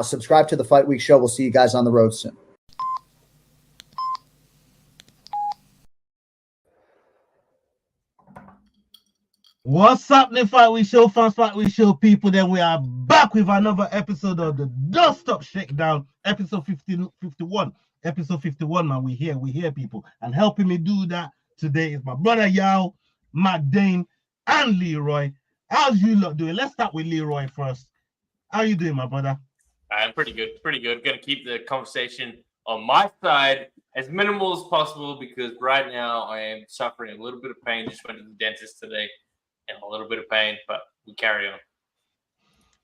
Subscribe to the Fight Week Show. We'll see you guys on the road soon. What's happening, Fight Week Show fans, Fight Week Show people? Then we are back with another episode of the Don't Stop Shakedown, episode 51. Episode 51, man. We here, people. And helping me do that today is my brother Yao, Mac Dane, and Leroy. How's you lot doing? Let's start with Leroy first. How you doing, my brother? I'm pretty good. Gonna keep the conversation on my side as minimal as possible because right now I am suffering a little bit of pain. Just went to the dentist today. And a little bit of pain, but we carry on.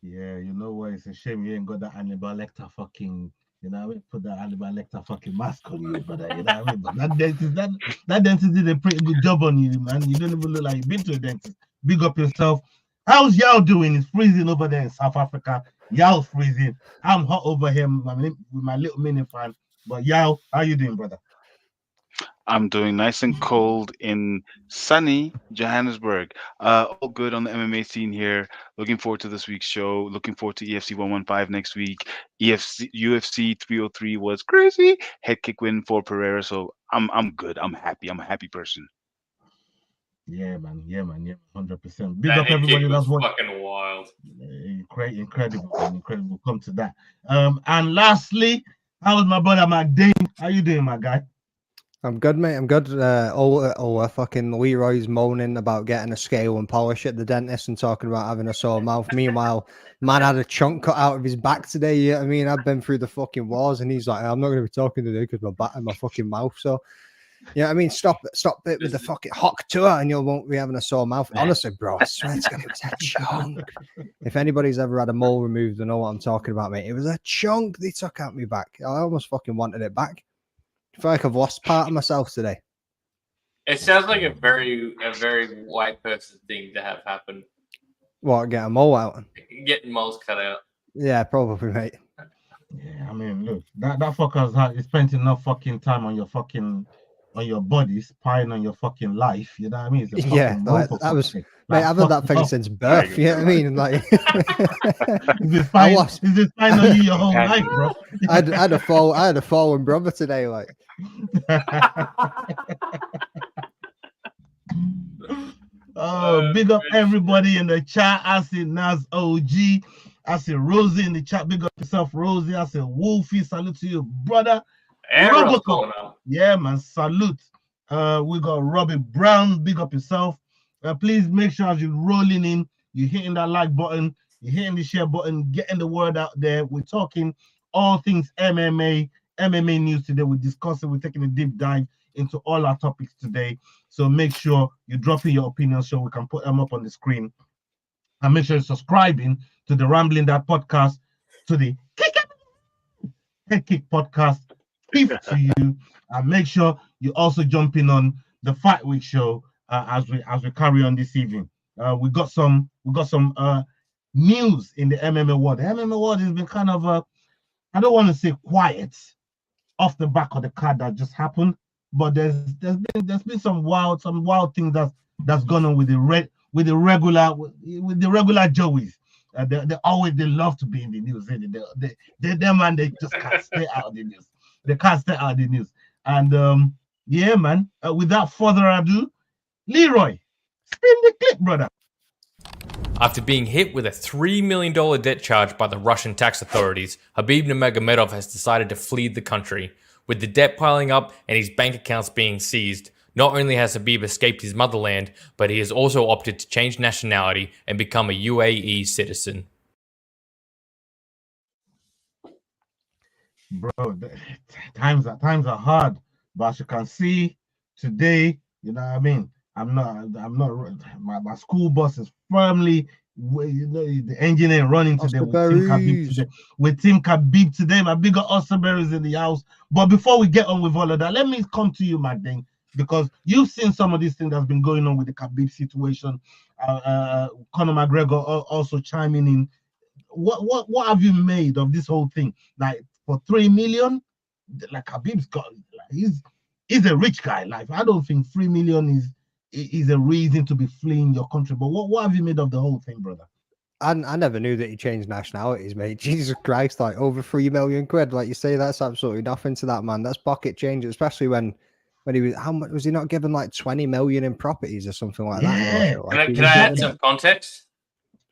Yeah, you know what? It's a shame you ain't got that Hannibal Lecter fucking, you know what I mean? Put that Hannibal Lecter fucking mask on you, brother. You know what I mean? But that dentist did a pretty good job on you, man. You don't even look like you've been to a dentist. Big up yourself. How's Yao doing? It's freezing over there in South Africa. Yao's freezing. I'm hot over here with my little mini fan. But Yao, how you doing, brother? I'm doing nice and cold in sunny Johannesburg. All good on the MMA scene here. Looking forward to this week's show. Looking forward to EFC 115 next week. UFC 303 was crazy. Head kick win for Pereira. So I'm good. I'm happy. I'm a happy person. Yeah, man. 100%. Big up everybody that's fucking wild. Incredible. Come to that. And lastly, how's my brother Mac Dane? How you doing, my guy? I'm good, mate. I'm good. Fucking Leroy's moaning about getting a scale and polish at the dentist and talking about having a sore mouth. Meanwhile, man had a chunk cut out of his back today. You know what I mean? I've been through the fucking wars, and he's like, I'm not going to be talking today because my back and my fucking mouth. So, you know what I mean? Stop it with the fucking Hawk tour, and you won't be having a sore mouth. Honestly, bro, I swear to God, it was a chunk. If anybody's ever had a mole removed, they know what I'm talking about, mate. It was a chunk they took out my back. I almost fucking wanted it back. I feel like I've lost part of myself today. It sounds like a very white person thing to have happen. What, get a mole out? Getting moles cut out. Yeah, probably, mate. Yeah, I mean, look, that fucker's spent enough fucking time on your body, spying on your fucking life. You know what I mean? Yeah, like, that was. Mate, I've had that thing since birth. You know what I mean? Like, he's been spying on you your whole life, bro. I had a fallen brother today, like. Oh, big up everybody in the chat. I see Naz OG. I see Rosie in the chat. Big up yourself, Rosie. I see Wolfie. Salute to you, brother. Yeah, man. Salute. We got Robbie Brown. Big up yourself. Please make sure as you're rolling in, you're hitting that like button, you're hitting the share button, getting the word out there. We're talking all things MMA news today. We're discussing, we're taking a deep dive into all our topics today. So make sure you're dropping your opinions so we can put them up on the screen. And make sure you're subscribing to the Rambling That podcast, to the Head Kick podcast, if to you. And make sure you also jump in on the Fight Week show as we carry on this evening. We got some news in the MMA world. The MMA world has been kind of I don't want to say quiet off the back of the card that just happened, but there's been some wild things that's gone on with the regular Joeys. They love to be in the news. They just can't stay out of the news. They can't stay out of the news. And yeah, man. Without further ado, Leroy, spin the clip, brother. After being hit with a $3 million debt charge by the Russian tax authorities, Khabib Nurmagomedov has decided to flee the country. With the debt piling up and his bank accounts being seized, not only has Khabib escaped his motherland, but he has also opted to change nationality and become a UAE citizen. Bro, times are hard, but as you can see today, you know what I mean? I'm not my school bus is firmly, you know, the engine ain't running today with Team Khabib today. My bigger Osterberries in the house. But before we get on with all of that, let me come to you, Magdane, because you've seen some of these things that's been going on with the Khabib situation. Conor McGregor also chiming in. What have you made of this whole thing? Like, for $3 million, like Khabib's got, he's a rich guy. Like, I don't think $3 million is a reason to be fleeing your country. But what have you made of the whole thing, brother? I never knew that he changed nationalities, mate. Jesus Christ, like over 3 million quid. Like you say, that's absolutely nothing to that man. That's pocket change, especially when he was, how much was he not given, like 20 million in properties or something like that in Russia? Like, Can I add some context?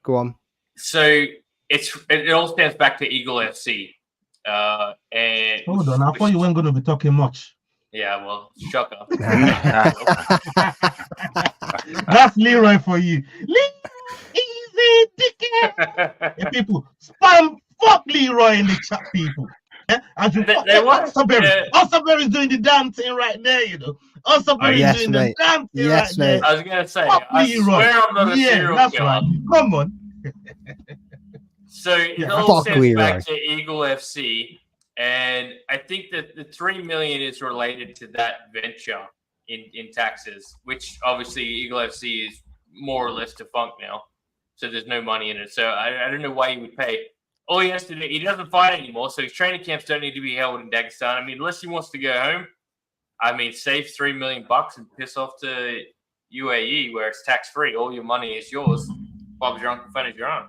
Go on. So it all stems back to Eagle FC. And hold on, I thought you weren't going to be talking much. Yeah, well, shocker. That's Leroy for you. Easy, dickhead. Hey, people, spam fuck Leroy in the chat, people. Yeah? As you fuck Osaberry is doing the damn thing right there, you know. Osaberry is doing the damn thing right there. I was going to say, fuck I Leroy. swear I'm not a serial that's killer. right. Come on. So it all stems back to Eagle FC. And I think that the 3 million is related to that venture in taxes, which obviously Eagle FC is more or less defunct now. So there's no money in it. So I don't know why he would pay. All he has to do, he doesn't fight anymore. So his training camps don't need to be held in Dagestan. I mean, unless he wants to go home, I mean, save $3 million and piss off to UAE where it's tax free. All your money is yours. Bob's your uncle, fun is your own.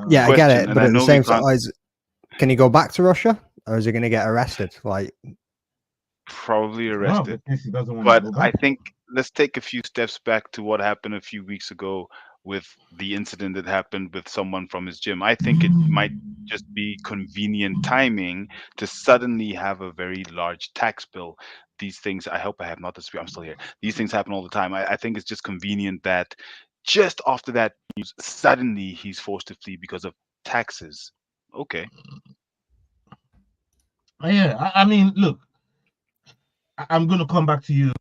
Yeah, I get it. But at the same time, can he go back to Russia, or is he going to get arrested? Like, probably arrested. No, but I think let's take a few steps back to what happened a few weeks ago with the incident that happened with someone from his gym. I think it might just be convenient timing to suddenly have a very large tax bill. These things, I hope I have not disappeared. I'm still here. These things happen all the time. I think it's just convenient that just after that news, suddenly he's forced to flee because of taxes. Okay. Yeah, I mean, look, I'm going to come back to you.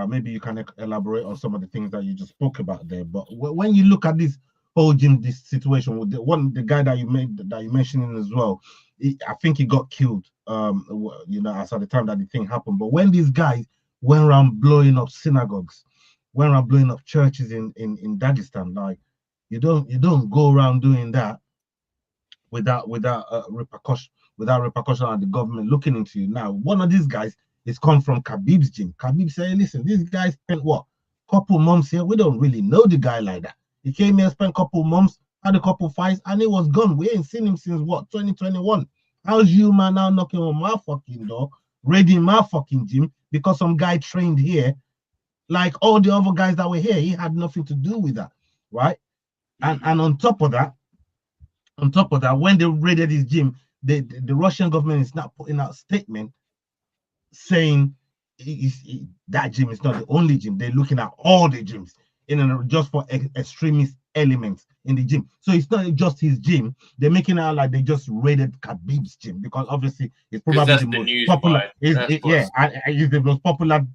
Maybe you can elaborate on some of the things that you just spoke about there. But when you look at this whole gym, this situation with the guy that you mentioned as well, I think he got killed. You know, as at the time that the thing happened. But when these guys went around blowing up synagogues, went around blowing up churches in Dagestan, like you don't go around doing that without repercussion on the government looking into you. Now, one of these guys is come from Khabib's gym. Khabib said, listen, this guy spent couple months here. We don't really know the guy like that. He came here, spent couple months, had a couple fights, and he was gone. We ain't seen him since 2021. How's you man now knocking on my fucking door, raiding my fucking gym because some guy trained here, like all the other guys that were here? He had nothing to do with that, right? And on top of that, when they raided his gym, the Russian government is now putting out a statement saying that gym is not the only gym. They're looking at all the gyms just for extremist elements in the gym. So it's not just his gym. They're making it out like they just raided Khabib's gym because obviously it's probably the most popular. It's the most popular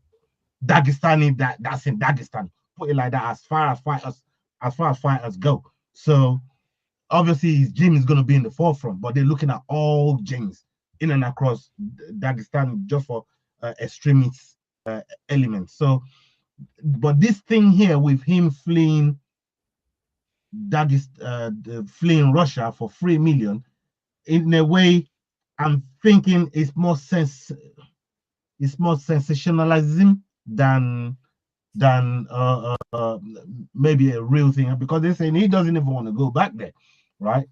Dagestani that's in Dagestan. Put it like that, as far as fighters go. So obviously his gym is going to be in the forefront, but they're looking at all gyms in and across Dagestan just for extremist elements. So, but this thing here with him fleeing fleeing Russia for 3 million, in a way, I'm thinking it's more sensationalism than maybe a real thing, because they're saying he doesn't even want to go back there, right?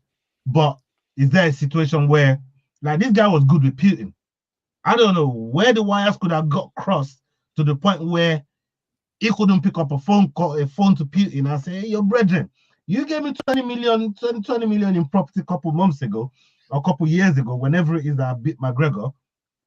But is there a situation where, like, this guy was good with Putin? I don't know where the wires could have got crossed to the point where he couldn't pick up a phone to Putin and say, hey, your brethren, you gave me 20 million in property a couple months ago, or a couple years ago, whenever it is that I beat McGregor,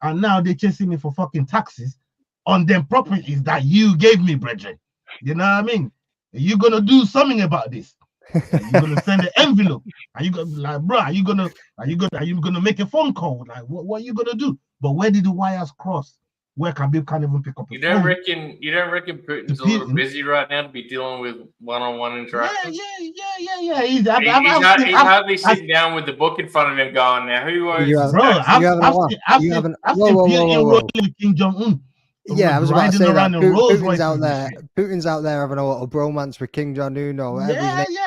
and now they're chasing me for fucking taxes on them properties that you gave me, brethren. You know what I mean? Are you gonna do something about this? Are you gonna send an envelope? Are you gonna, like, bro? Are you gonna make a phone call? Like, what are you gonna do? But where did the wires cross? Where Khabib can't even pick up a phone? You don't reckon Putin's a little busy right now to be dealing with one-on-one interactions? Yeah. He's hardly sitting down with the book in front of him going, now who owns this? Bro, I've seen Putin rolling with Kim Jong-un. Yeah, I was about to say that. Putin's out there having a little bromance with King Jong-un.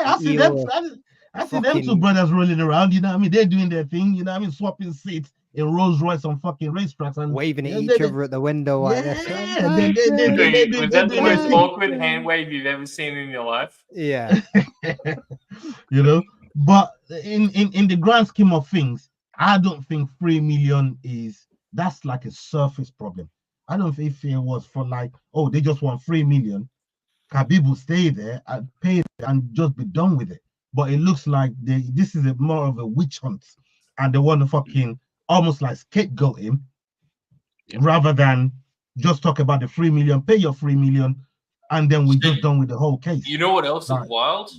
I see them two brothers rolling around. You know what I mean? They're doing their thing. You know what I mean? Swapping seats in Rolls Royce on fucking racetracks and waving at each other at the window like this. yeah, Was that the do most their awkward hand wave you've ever seen in your life? Yeah. you know. But in the grand scheme of things, I don't think 3 million that's like a surface problem. I don't think if it was for like, oh, they just want 3 million, Khabib will stay there and pay it and just be done with it. But it looks like this is more of a witch hunt, and they want to fucking almost like scapegoat him, rather than just talk about the 3 million, pay your 3 million, and then we're just done with the whole case. You know what else is wild?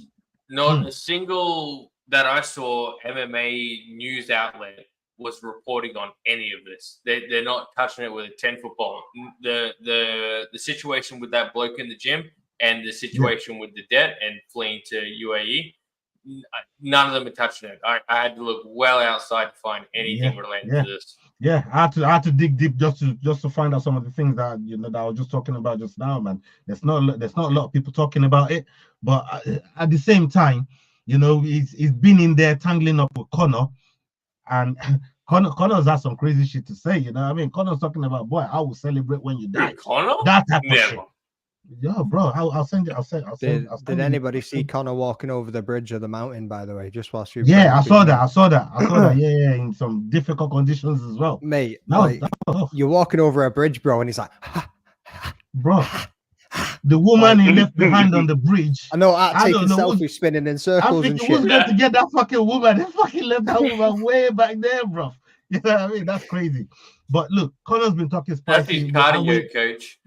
Not a single that I saw MMA news outlet was reporting on any of this. They're not touching it with a 10-foot pole. The situation with that bloke in the gym and the situation with the debt and fleeing to UAE, none of them are touching it. I had to look well outside to find anything related to this. Yeah, I had to dig deep just to find out some of the things that that I was just talking about just now, man. There's not a lot of people talking about it, but at the same time, he's been in there tangling up with Conor, and Conor's had some crazy shit to say. You know what I mean? Conor's talking about, boy, I will celebrate when you die. Conor? That type of shit. Yeah, bro. I'll send you. Did anybody see Conor walking over the bridge of the mountain? By the way, just whilst you. Yeah, I saw that. Yeah, in some difficult conditions as well, mate. You're walking over a bridge, bro, and he's like, bro. The woman he left behind on the bridge. I know. Taking selfies, spinning in circles and shit. Who's going to get that fucking woman? They fucking left that woman way back there, bro. You know what I mean? That's crazy. But look, Conor's been talking spicy. That's his cardio coach.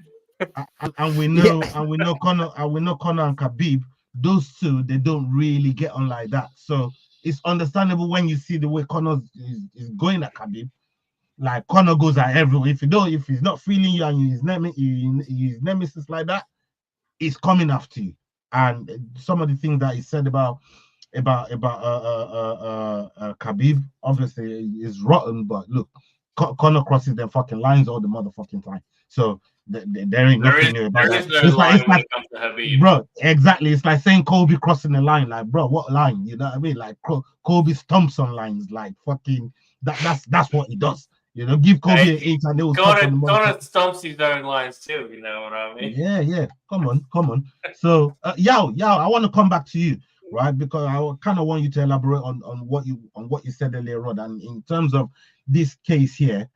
And we know Conor and Khabib, those two, they don't really get on like that. So it's understandable when you see the way Conor is going at Khabib. Like Conor goes at everyone. If he's not feeling you and his nemesis like that, he's coming after you. And some of the things that he said about Khabib, obviously is rotten. But look, Conor crosses them fucking lines all the motherfucking time. So there ain't nothing new about that. There is no line when it comes to Khabib. Bro, exactly. It's like saying Kobe crossing the line. Like, bro, what line? You know what I mean? Like Kobe stomps on lines. Like fucking that's what he does. Give Kobe an 8 and they will stop on the Conor stomps his own lines too. You know what I mean? Yeah. Come on. So, Yao, I want to come back to you, right? Because I kind of want you to elaborate on what you said earlier on. And in terms of this case here,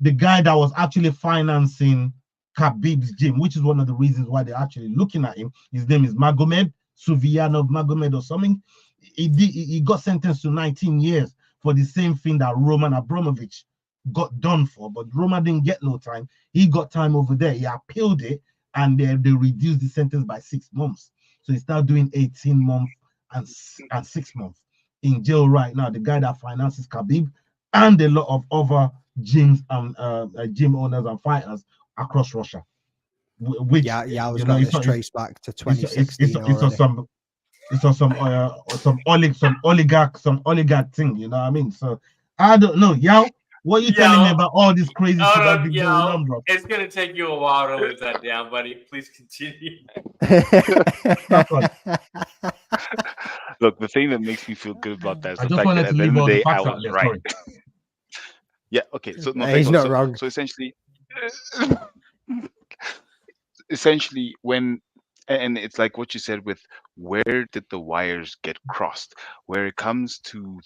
the guy that was actually financing Khabib's gym, which is one of the reasons why they're actually looking at him. His name is Magomed Suvianov Magomed or something. He got sentenced to 19 years for the same thing that Roman Abramovich got done for, but Roman didn't get no time. He got time over there. He appealed it, and they reduced the sentence by 6 months. So he's now doing 18 months and 6 months in jail right now. The guy that finances Khabib and a lot of other gyms and gym owners and fighters across Russia. Which I was going to trace back to 2016. It's on some oligarch thing. You know what I mean? So I don't know, Yao. What are you telling me about all this crazy shit that's been going on, bro? It's going to take you a while to live that down, buddy. Please continue. Look, the thing that makes me feel good about that is the fact that at the end of the day, I was right. Yeah, okay. So he's not wrong. So essentially, when, and it's like what you said with where did the wires get crossed? Where it comes to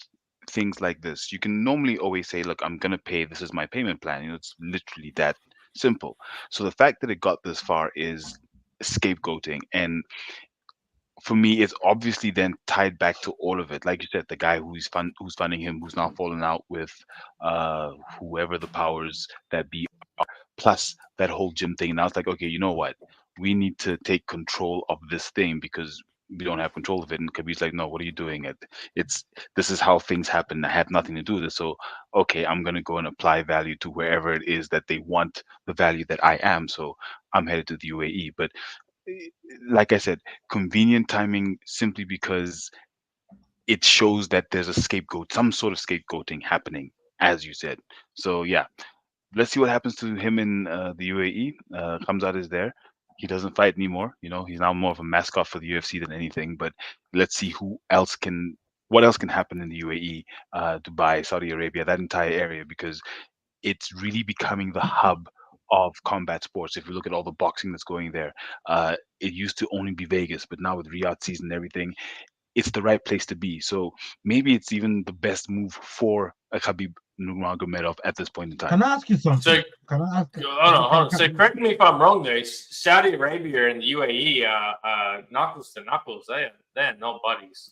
things like this, you can normally always say, look, I'm gonna pay, this is my payment plan. It's literally that simple. So the fact that it got this far is scapegoating, and for me it's obviously then tied back to all of it. Like you said, the guy who's funding him, who's now fallen out with whoever the powers that be are, plus that whole gym thing. Now it's like, okay, you know what, we need to take control of this thing because we don't have control of it. And Khabib's like, no, what are you doing? This is how things happen. I have nothing to do with it. So, okay, I'm going to go and apply value to wherever it is that they want the value that I am. So I'm headed to the UAE. But like I said, convenient timing simply because it shows that there's a scapegoat, some sort of scapegoating happening, as you said. So yeah, let's see what happens to him in the UAE. Khamzat is there. He doesn't fight anymore. He's now more of a mascot for the UFC than anything. But let's see who else can what else can happen in the UAE, Dubai, Saudi Arabia, that entire area, because it's really becoming the hub of combat sports. If you look at all the boxing that's going there, it used to only be Vegas, but now with Riyadh season and everything, it's the right place to be. So maybe it's even the best move for a Khabib Nurmagomedov at this point in time. Can I ask you something? So, Can I ask? hold on. So correct me if I'm wrong there. Saudi Arabia and the UAE, knuckles to knuckles, they're not buddies.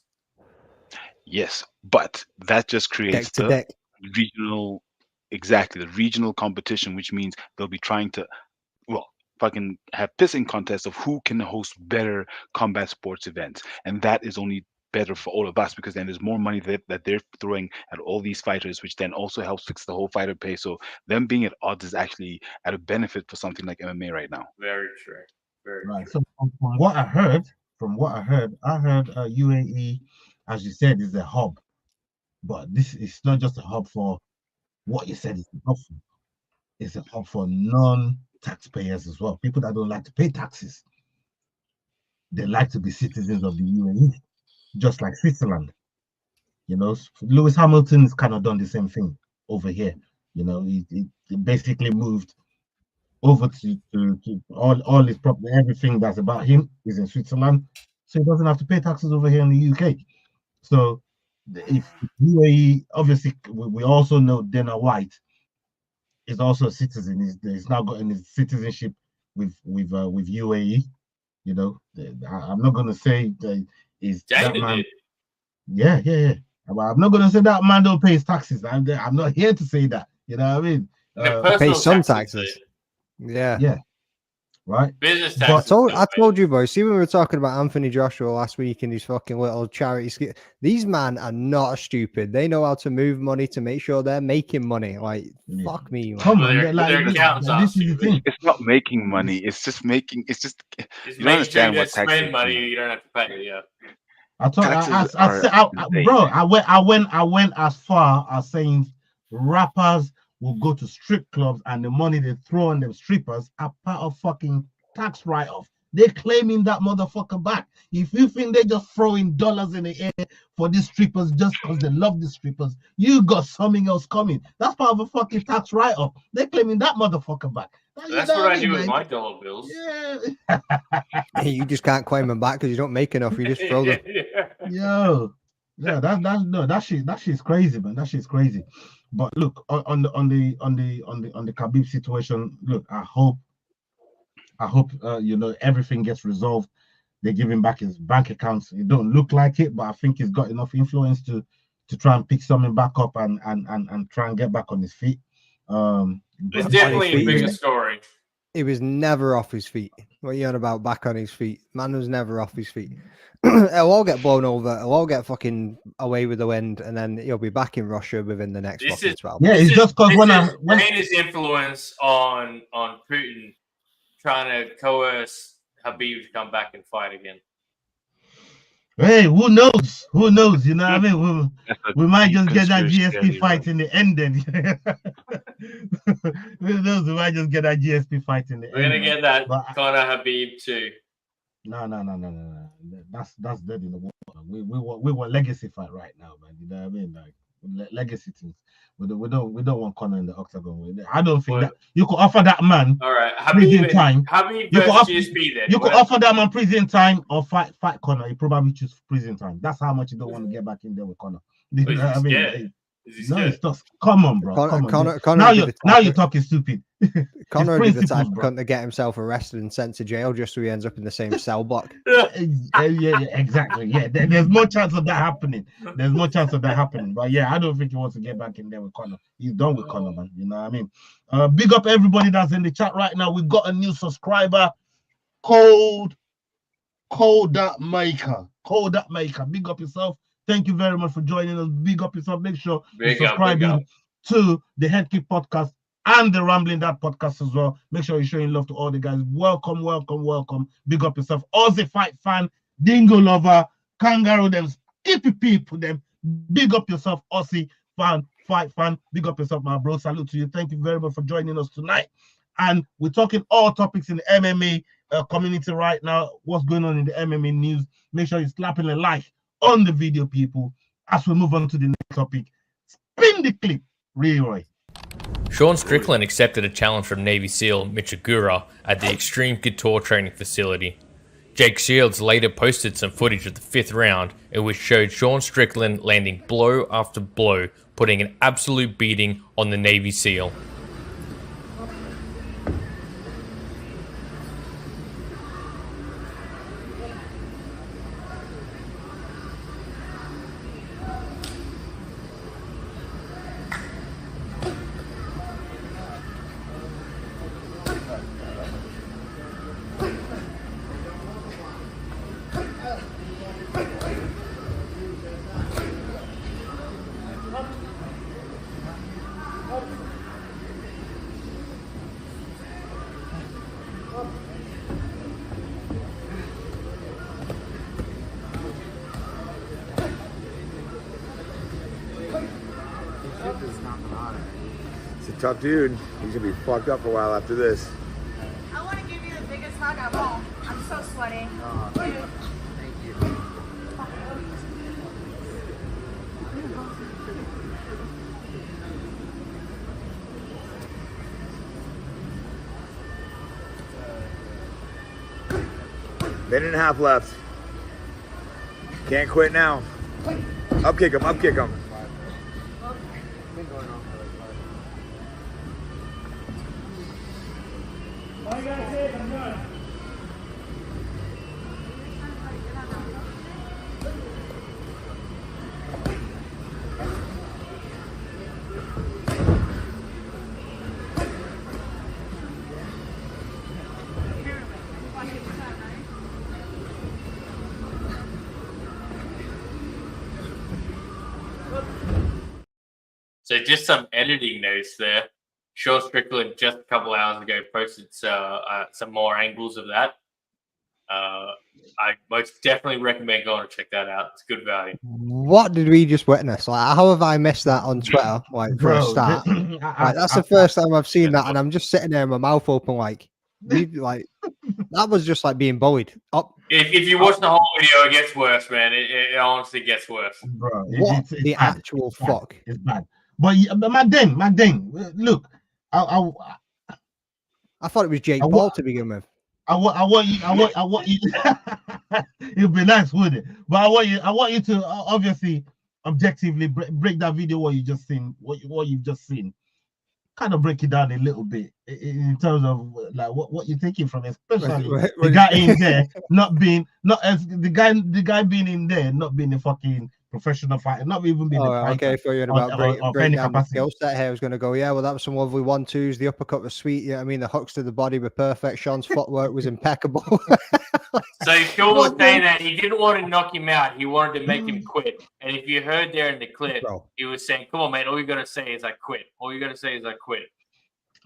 Yes, but that just creates Deck to the deck. regional, exactly, the regional competition, which means they'll be trying to, well, fucking have pissing contests of who can host better combat sports events. And that is only better for all of us, because then there's more money that they're throwing at all these fighters, which then also helps fix the whole fighter pay. So them being at odds is actually at a benefit for something like MMA right now. Very true. Very Right. true. So from what I heard, UAE, as you said, is a hub, but this is not just a hub for what you said. It's a hub for. It's a hub for non-taxpayers as well. People that don't like to pay taxes. They like to be citizens of the UAE, just like Switzerland. You know, Lewis Hamilton has kind of done the same thing over here. You know, he basically moved over to all his property, everything that's about him is in Switzerland, so he doesn't have to pay taxes over here in the UK. So if UAE, obviously, we also know Dana White is also a citizen. He's now gotten his citizenship with UAE. You know, I'm not gonna say that is that man. Yeah. I'm not gonna say that man don't pay his taxes. I'm not here to say that. You know what I mean? Pay some taxes. Yeah. Right. Business But taxes. I told you, boys. See, when we were talking about Anthony Joshua last week and his fucking little charity. These men are not stupid. They know how to move money to make sure they're making money. Like, fuck me, man. Come on, this is the thing. It's not making money. It's just making. It's just. It's You don't understand what spend taxes money do. you don't have to pay. Yeah. I went as far as saying rappers will go to strip clubs and the money they throw on them strippers are part of fucking tax write-off. They're claiming that motherfucker back. If you think they're just throwing dollars in the air for these strippers just because they love the strippers, you got something else coming. That's part of a fucking tax write-off. They're claiming that motherfucker back. That's what I do with my dollar bills. Yeah. You just can't claim them back because you don't make enough. You just throw them. Yo, yeah, that shit's crazy, man. That shit's crazy. But look, on the Khabib situation, look, I hope you know, everything gets resolved. They give him back his bank accounts. It don't look like it, but I think he's got enough influence to try and pick something back up and try and get back on his feet. It's definitely a bigger story. He was never off his feet. What are you on about? Back on his feet. Man was never off his feet. It'll all get blown over. It'll all get fucking away with the wind, and then he'll be back in Russia within the next fucking 12 months. Yeah, it's just because when his influence on Putin trying to coerce Khabib to come back and fight again. Hey, who knows? Who knows? You know what I mean? We might just get that GSP fight in the end then. Who knows? We might just get that GSP fight in the end. We're gonna get that Conor Khabib too. No. That's dead in the water. We want legacy fight right now, man. You know what I mean? Like legacy things. We don't want Conor in the octagon. I don't think that you could offer that man. All right, prison time. Habib versus GSP then. You could offer that man prison time or fight Conor. You probably choose prison time. That's how much you don't want to get back in there with Conor. You know what I mean? No, it's just come on, bro. Conor, now you're talking stupid. Conor would be the type to get himself arrested and sent to jail just so he ends up in the same cell block. Yeah, exactly. Yeah, there's more chance of that happening. But yeah, I don't think he wants to get back in there with Conor. He's done with Conor, man. You know what I mean? Big up everybody that's in the chat right now. We've got a new subscriber, Cold That Maker. Big up yourself. Thank you very much for joining us. Big up yourself. Make sure you subscribe to the Head Kick Podcast and the Rambling That Podcast as well. Make sure you're showing love to all the guys. Welcome. Big up yourself. Aussie fight fan, dingo lover, kangaroo them, skippy people them. Big up yourself, Aussie fan, fight fan. Big up yourself, my bro. Salute to you. Thank you very much for joining us tonight. And we're talking all topics in the MMA community right now. What's going on in the MMA news? Make sure you're slapping a like on the video, people. As we move on to the next topic, spin the clip, Leroy. Sean Strickland accepted a challenge from Navy SEAL Mitch Agura at the Extreme Couture training facility. Jake Shields later posted some footage of the 5th round in which showed Sean Strickland landing blow after blow, putting an absolute beating on the Navy SEAL. He's a tough dude. He's gonna be fucked up for a while after this. I want to give you the biggest hug I won't. I'm so sweaty. Dude. Minute and a half left. Can't quit now. Up kick him, up kick him. So just some editing notes there. Sean Strickland just a couple hours ago posted some more angles of that. I most definitely recommend going to check that out. It's good value. What did we just witness? Like, how have I missed that on Twitter? Like, for a start, like, that's the first time I've seen that, and I'm just sitting there, with my mouth open, like that was just like being bullied. Up. If you watch the whole video, it gets worse, man. It honestly gets worse. Bro, What the bad. actual It's bad. fuck? It's bad. But Magdane, look, I thought it was Jake Paul to begin with. I want you. It'd be nice, wouldn't it? But I want you to obviously objectively break that video what you've just seen. Kind of break it down a little bit in terms of like what you're taking from it, especially the guy in there the guy being in there, not being a fucking professional fighter, not even being a fighter. Okay, for you about break down the skill set here. I was going to go, yeah, well, that was some lovely 1-2s. The uppercut was sweet. Yeah, I mean, the hooks to the body were perfect. Sean's footwork was impeccable. So Sean was saying that he didn't want to knock him out. He wanted to make him quit. And if you heard there in the clip, he was saying, come on, man, all you got to say is I quit. All you got to say is I quit.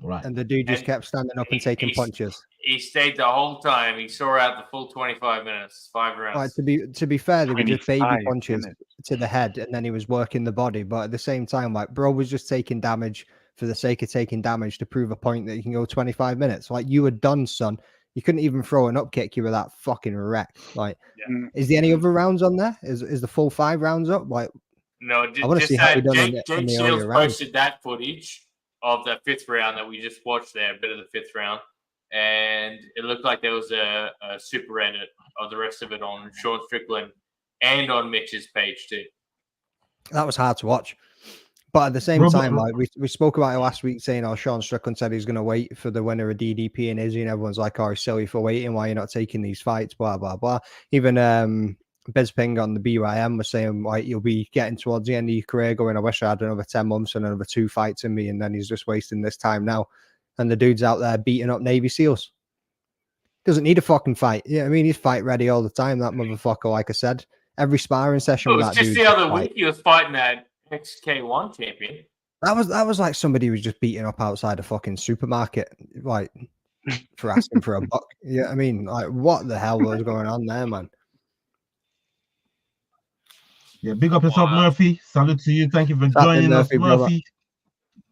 Right. And the dude just kept standing up and taking punches. He stayed the whole time. He saw out the full 25 minutes, 5 rounds. Right, to be fair, they were just baby punches to the head, and then he was working the body. But at the same time, like, bro was just taking damage for the sake of taking damage to prove a point that you can go 25 minutes. Like, you were done, son. You couldn't even throw an up kick. You were that fucking wrecked. Like, is there any other rounds on there? Is the full 5 rounds up? Like, no, I want to see how we done Jake Shields posted that footage of the 5th round that we just watched there, a bit of the 5th round. And it looked like there was a super edit of the rest of it on Sean Strickland and on Mitch's page too. That was hard to watch. But at the same time, like we spoke about it last week, saying, oh, Sean Strickland said he's going to wait for the winner of DDP and Izzy, and everyone's like, oh, he's silly for waiting. Why you're not taking these fights? Blah, blah, blah. Even Bisping on the BYM was saying, like, you'll be getting towards the end of your career going, I wish I had another 10 months and another 2 fights in me, and then he's just wasting this time now. And the dude's out there beating up Navy SEALs. Doesn't need a fucking fight. Yeah, I mean, he's fight ready all the time, that motherfucker, like I said. Every sparring session with that dude. It was just the other week he was fighting that XK1 champion. That was like somebody who was just beating up outside a fucking supermarket, like, for asking for a buck. Yeah, I mean, like, what the hell was going on there, man? Yeah, big up yourself, Murphy. Salute to you. Thank you for joining us, Murphy.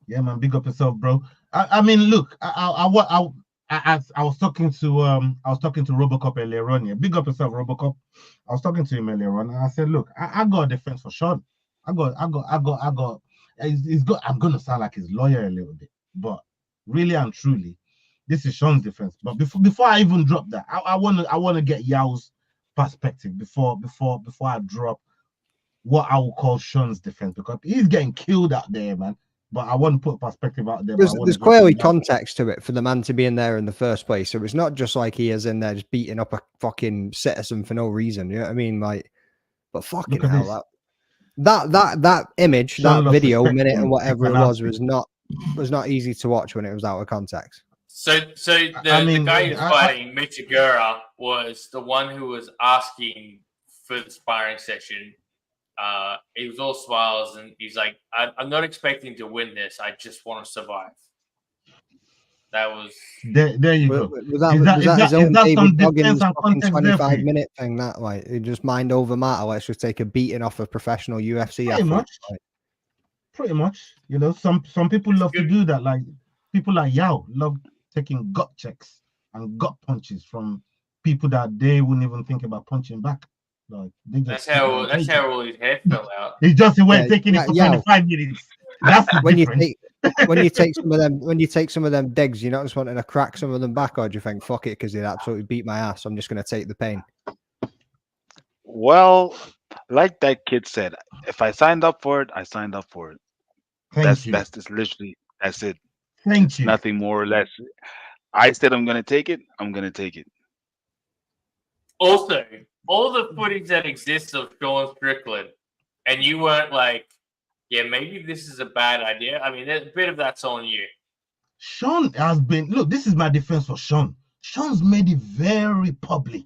Yeah, man, big up yourself, bro. I mean, look, I was talking to Robocop earlier on. Yeah, big up yourself, Robocop. I was talking to him earlier on, and I said, look, I got a defense for Sean. It's good. I'm gonna sound like his lawyer a little bit, but really and truly, this is Sean's defense. But before I even drop that, I wanna get Yao's perspective before I drop what I will call Sean's defense, because he's getting killed out there, man. But I want to put perspective out there. There's clearly context to it for the man to be in there in the first place. So it's not just like he is in there just beating up a fucking citizen for no reason. You know what I mean? Like, but fucking hell, that image, Sean that video, minute him. and whatever it was not easy to watch when it was out of context. So the guy who's fighting, Michigura, was the one who was asking for the sparring session. He was all smiles and he's like, I'm not expecting to win this. I just want to survive. That was there you go. Was that his own David Goggins fucking 25-minute thing? That like it just mind over matter. Let's just take a beating off a professional UFC athlete. Pretty much. You know, some people love to do that. Like people like Yao love taking gut checks and gut punches from people that they wouldn't even think about punching back. Like that's how all his head fell out. He just went taking it for 25 minutes. That's when you take some of them digs, you're not just wanting to crack some of them back, or do you think fuck it because they absolutely beat my ass? I'm just going to take the pain. Well, like that kid said, if I signed up for it, I signed up for it. That's literally that's it. Thank you. Nothing more or less. I said I'm going to take it. I'm going to take it. Also, all the footage that exists of Sean Strickland, and you weren't like, yeah, maybe this is a bad idea. I mean, a bit of that's on you. Sean has been, look, this is my defense for Sean. Sean's made it very public.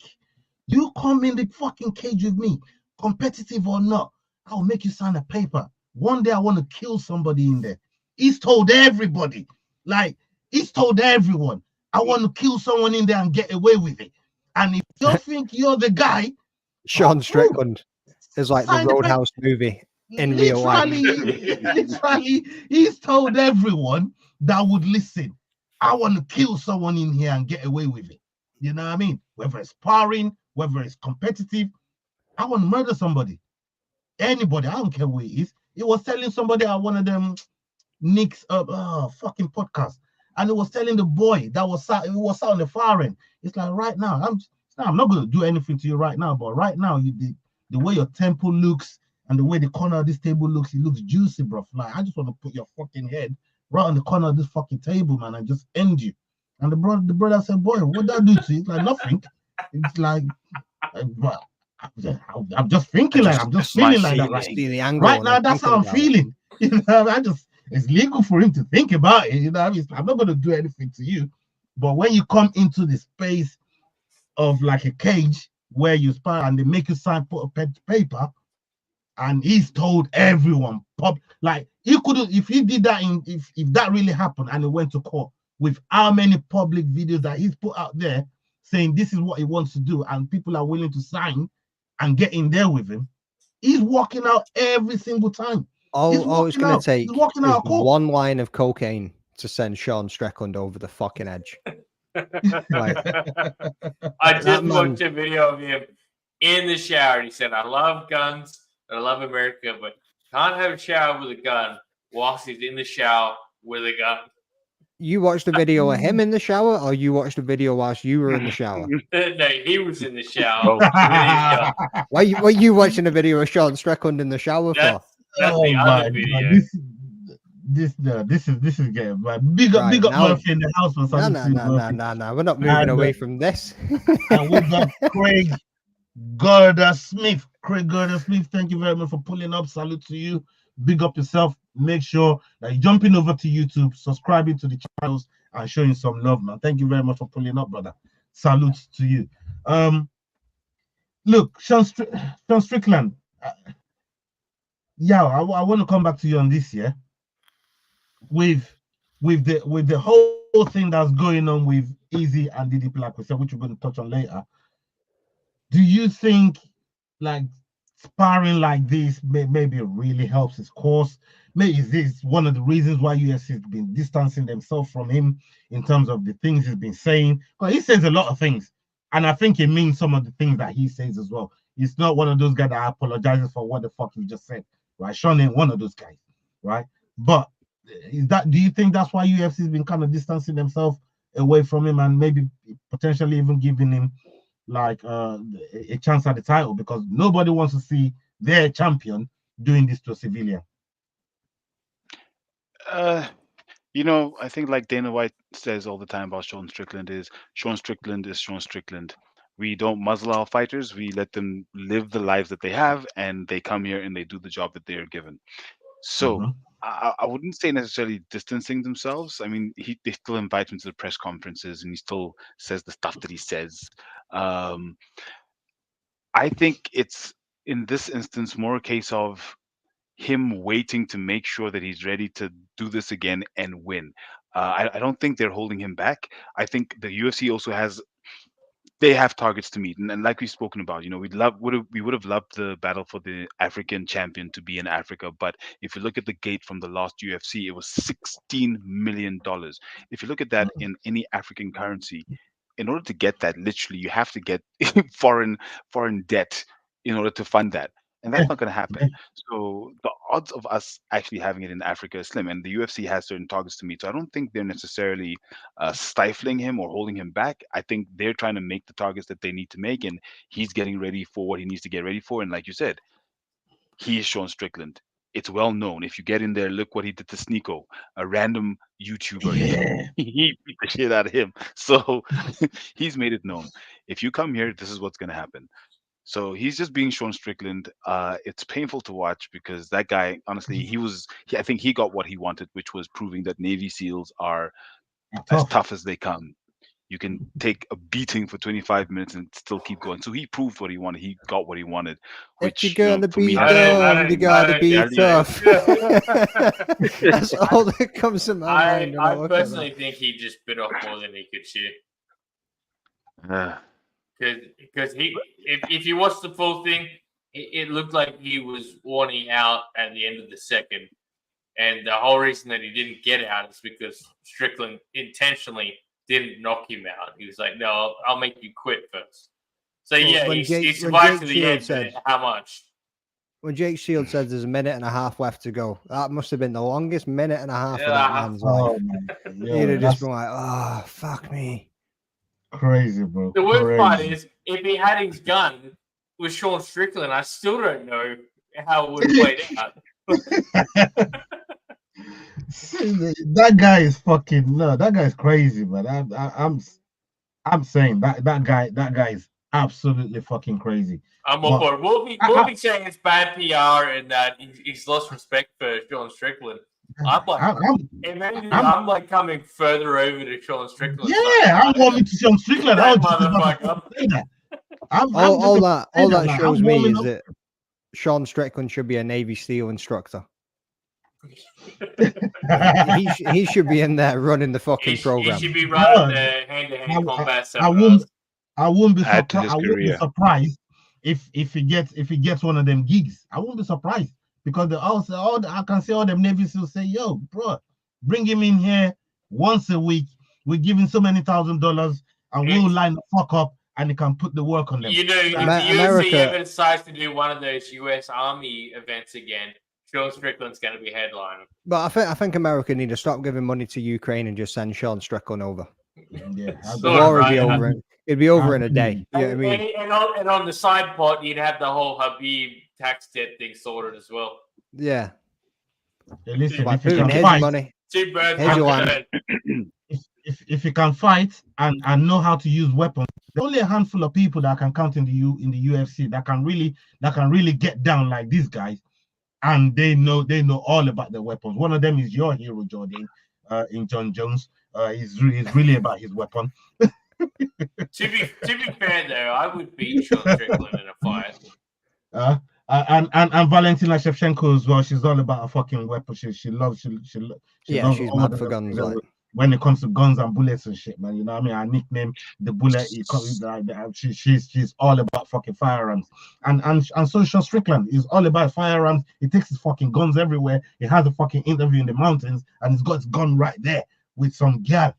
You come in the fucking cage with me, competitive or not, I'll make you sign a paper. One day I want to kill somebody in there. He's told everybody, like, he's told everyone, I want to kill someone in there and get away with it. And if you think you're the guy, Sean Strickland is like the Roadhouse movie in real life. Literally, he's told everyone that would listen, I want to kill someone in here and get away with it. You know what I mean? Whether it's sparring, whether it's competitive, I want to murder somebody. Anybody, I don't care who it is. He was telling somebody at one of them Nick's fucking podcast. And it was telling the boy that was sat on the far end. It's like right now, I'm not going to do anything to you right now, but right now, the way your temple looks and the way the corner of this table looks, it looks juicy, bro. Like, I just want to put your fucking head right on the corner of this fucking table, man, and just end you. And the brother said, boy, what did I do to you? It's like nothing. It's like, but I'm just thinking I'm just feeling like that right now. That's how I'm feeling. You know, it's legal for him to think about it. You know, I mean, I'm not going to do anything to you. But when you come into the space of like a cage where you spar and they make you sign, put a pen to paper, and he's told everyone, like he couldn't, if he did that, if that really happened and it went to court with how many public videos that he's put out there saying this is what he wants to do, and people are willing to sign and get in there with him, he's walking out every single time. All it's going to take is one line of cocaine to send Sean Strickland over the fucking edge. Like, I just watched a video of him in the shower. He said, I love guns, I love America, but can't have a shower with a gun whilst he's in the shower with a gun. You watched a video of him in the shower, or you watched a video whilst you were in the shower? No, he was in the shower. Why you watching a video of Sean Strickland in the shower for? That's the other video. This is good, but big up Murphy in the house for something. No. We're not moving away from this. And we got Craig Gurder Smith. Thank you very much for pulling up. Salute to you. Big up yourself. Make sure that you're jumping over to YouTube, subscribing to the channels, and showing some love, man. Thank you very much for pulling up, brother. Salute to you. Look, Sean Strickland. I want to come back to you on this, yeah. With the whole thing that's going on with Easy and DDP, like we said, which we're going to touch on later. Do you think like sparring like this maybe really helps his cause? Maybe is this one of the reasons why UFC has been distancing themselves from him in terms of the things he's been saying? Because he says a lot of things, and I think it means some of the things that he says as well. He's not one of those guys that apologizes for what the fuck he just said. right? Sean ain't one of those guys, right? But do you think that's why UFC's been kind of distancing themselves away from him and maybe potentially even giving him like a chance at the title, because nobody wants to see their champion doing this to a civilian? You know, I think like Dana White says all the time about Sean Strickland is Sean Strickland is Sean Strickland. We don't muzzle our fighters. We let them live the lives that they have, and they come here and they do the job that they are given. So I wouldn't say necessarily distancing themselves. I mean, they still invite him to the press conferences, and he still says the stuff that he says. I think it's in this instance more a case of him waiting to make sure that he's ready to do this again and win. I don't think they're holding him back. I think the UFC also they have targets to meet, and like we've spoken about, you know, we would have loved the battle for the African champion to be in Africa, but if you look at the gate from the last UFC, it was $16 million. If you look at that in any African currency, in order to get that, literally, you have to get foreign debt in order to fund that, and that's not going to happen. So the odds of us actually having it in Africa is slim, and the UFC has certain targets to meet. So I don't think they're necessarily stifling him or holding him back. I think they're trying to make the targets that they need to make, and he's getting ready for what he needs to get ready for. And like you said, he is Sean Strickland. It's well known. If you get in there, look what he did to Sneeko, a random YouTuber. He beat the shit out of him. So he's made it known. If you come here, this is what's going to happen. So he's just being Sean Strickland. It's painful to watch because that guy, honestly, I think he got what he wanted, which was proving that Navy SEALs are as tough as they come. You can take a beating for 25 minutes and still keep going. So he proved what he wanted. He got what he wanted. Which, if you're going to be dumb, you got to be tough. That's all that comes to my mind. I personally think he just bit off more than he could chew. Because if you watch the full thing, it looked like he was warning out at the end of the second. And the whole reason that he didn't get out is because Strickland intentionally didn't knock him out. He was like, no, I'll make you quit first. So yeah, he survived to the end. How much? When Jake Shield said there's a minute and a half left to go, that must have been the longest minute and a half of that man's life. He'd have just been like, oh, fuck me. Crazy, bro. The worst part is, if he had his gun with Sean Strickland, I still don't know how it would have played out. That guy is fucking that guy's crazy, man. I'm saying that guy is absolutely fucking crazy. I'm all for it. We'll be saying it's bad PR and that he's lost respect for Sean Strickland. I'm like coming further over to Sean Strickland. Yeah, I'm warming to Sean Strickland. All that shows me is that Sean Strickland should be a Navy SEAL instructor. he should be in there running the fucking program. He should be running the hand-to-hand combat. I won't be surprised if he gets one of them gigs. I won't be surprised because I can see all them Navy SEALs say, "Yo, bro, bring him in here once a week. We're giving so many $1,000, and we'll line the fuck up, and he can put the work on them." You know, if the UFC ever decides to do one of those US Army events again, Sean Strickland's going to be headlining. But I think America need to stop giving money to Ukraine and just send Sean Strickland over. Yeah, the war would be over. It'd be over in a day. You know what I mean? And on the side pot, you'd have the whole Khabib tax debt thing sorted as well. Yeah. Hey, listen, money. Two birds with one stone. If you can fight and know how to use weapons, there's only a handful of people that can count in the UFC that can really get down like these guys, and they know all about the weapons. One of them is your hero, Jordan, in John Jones. He's really about his weapon. To be fair though, I would beat Sean Strickland in a fight. And Valentina Shevchenko as well. She's all about a fucking weapon. She loves she's mad for guns. Like, when it comes to guns and bullets and shit, man, you know what I mean? Her nickname, the bullet. She's all about fucking firearms. And so Sean Strickland is all about firearms. He takes his fucking guns everywhere. He has a fucking interview in the mountains, and he's got his gun right there with some girl.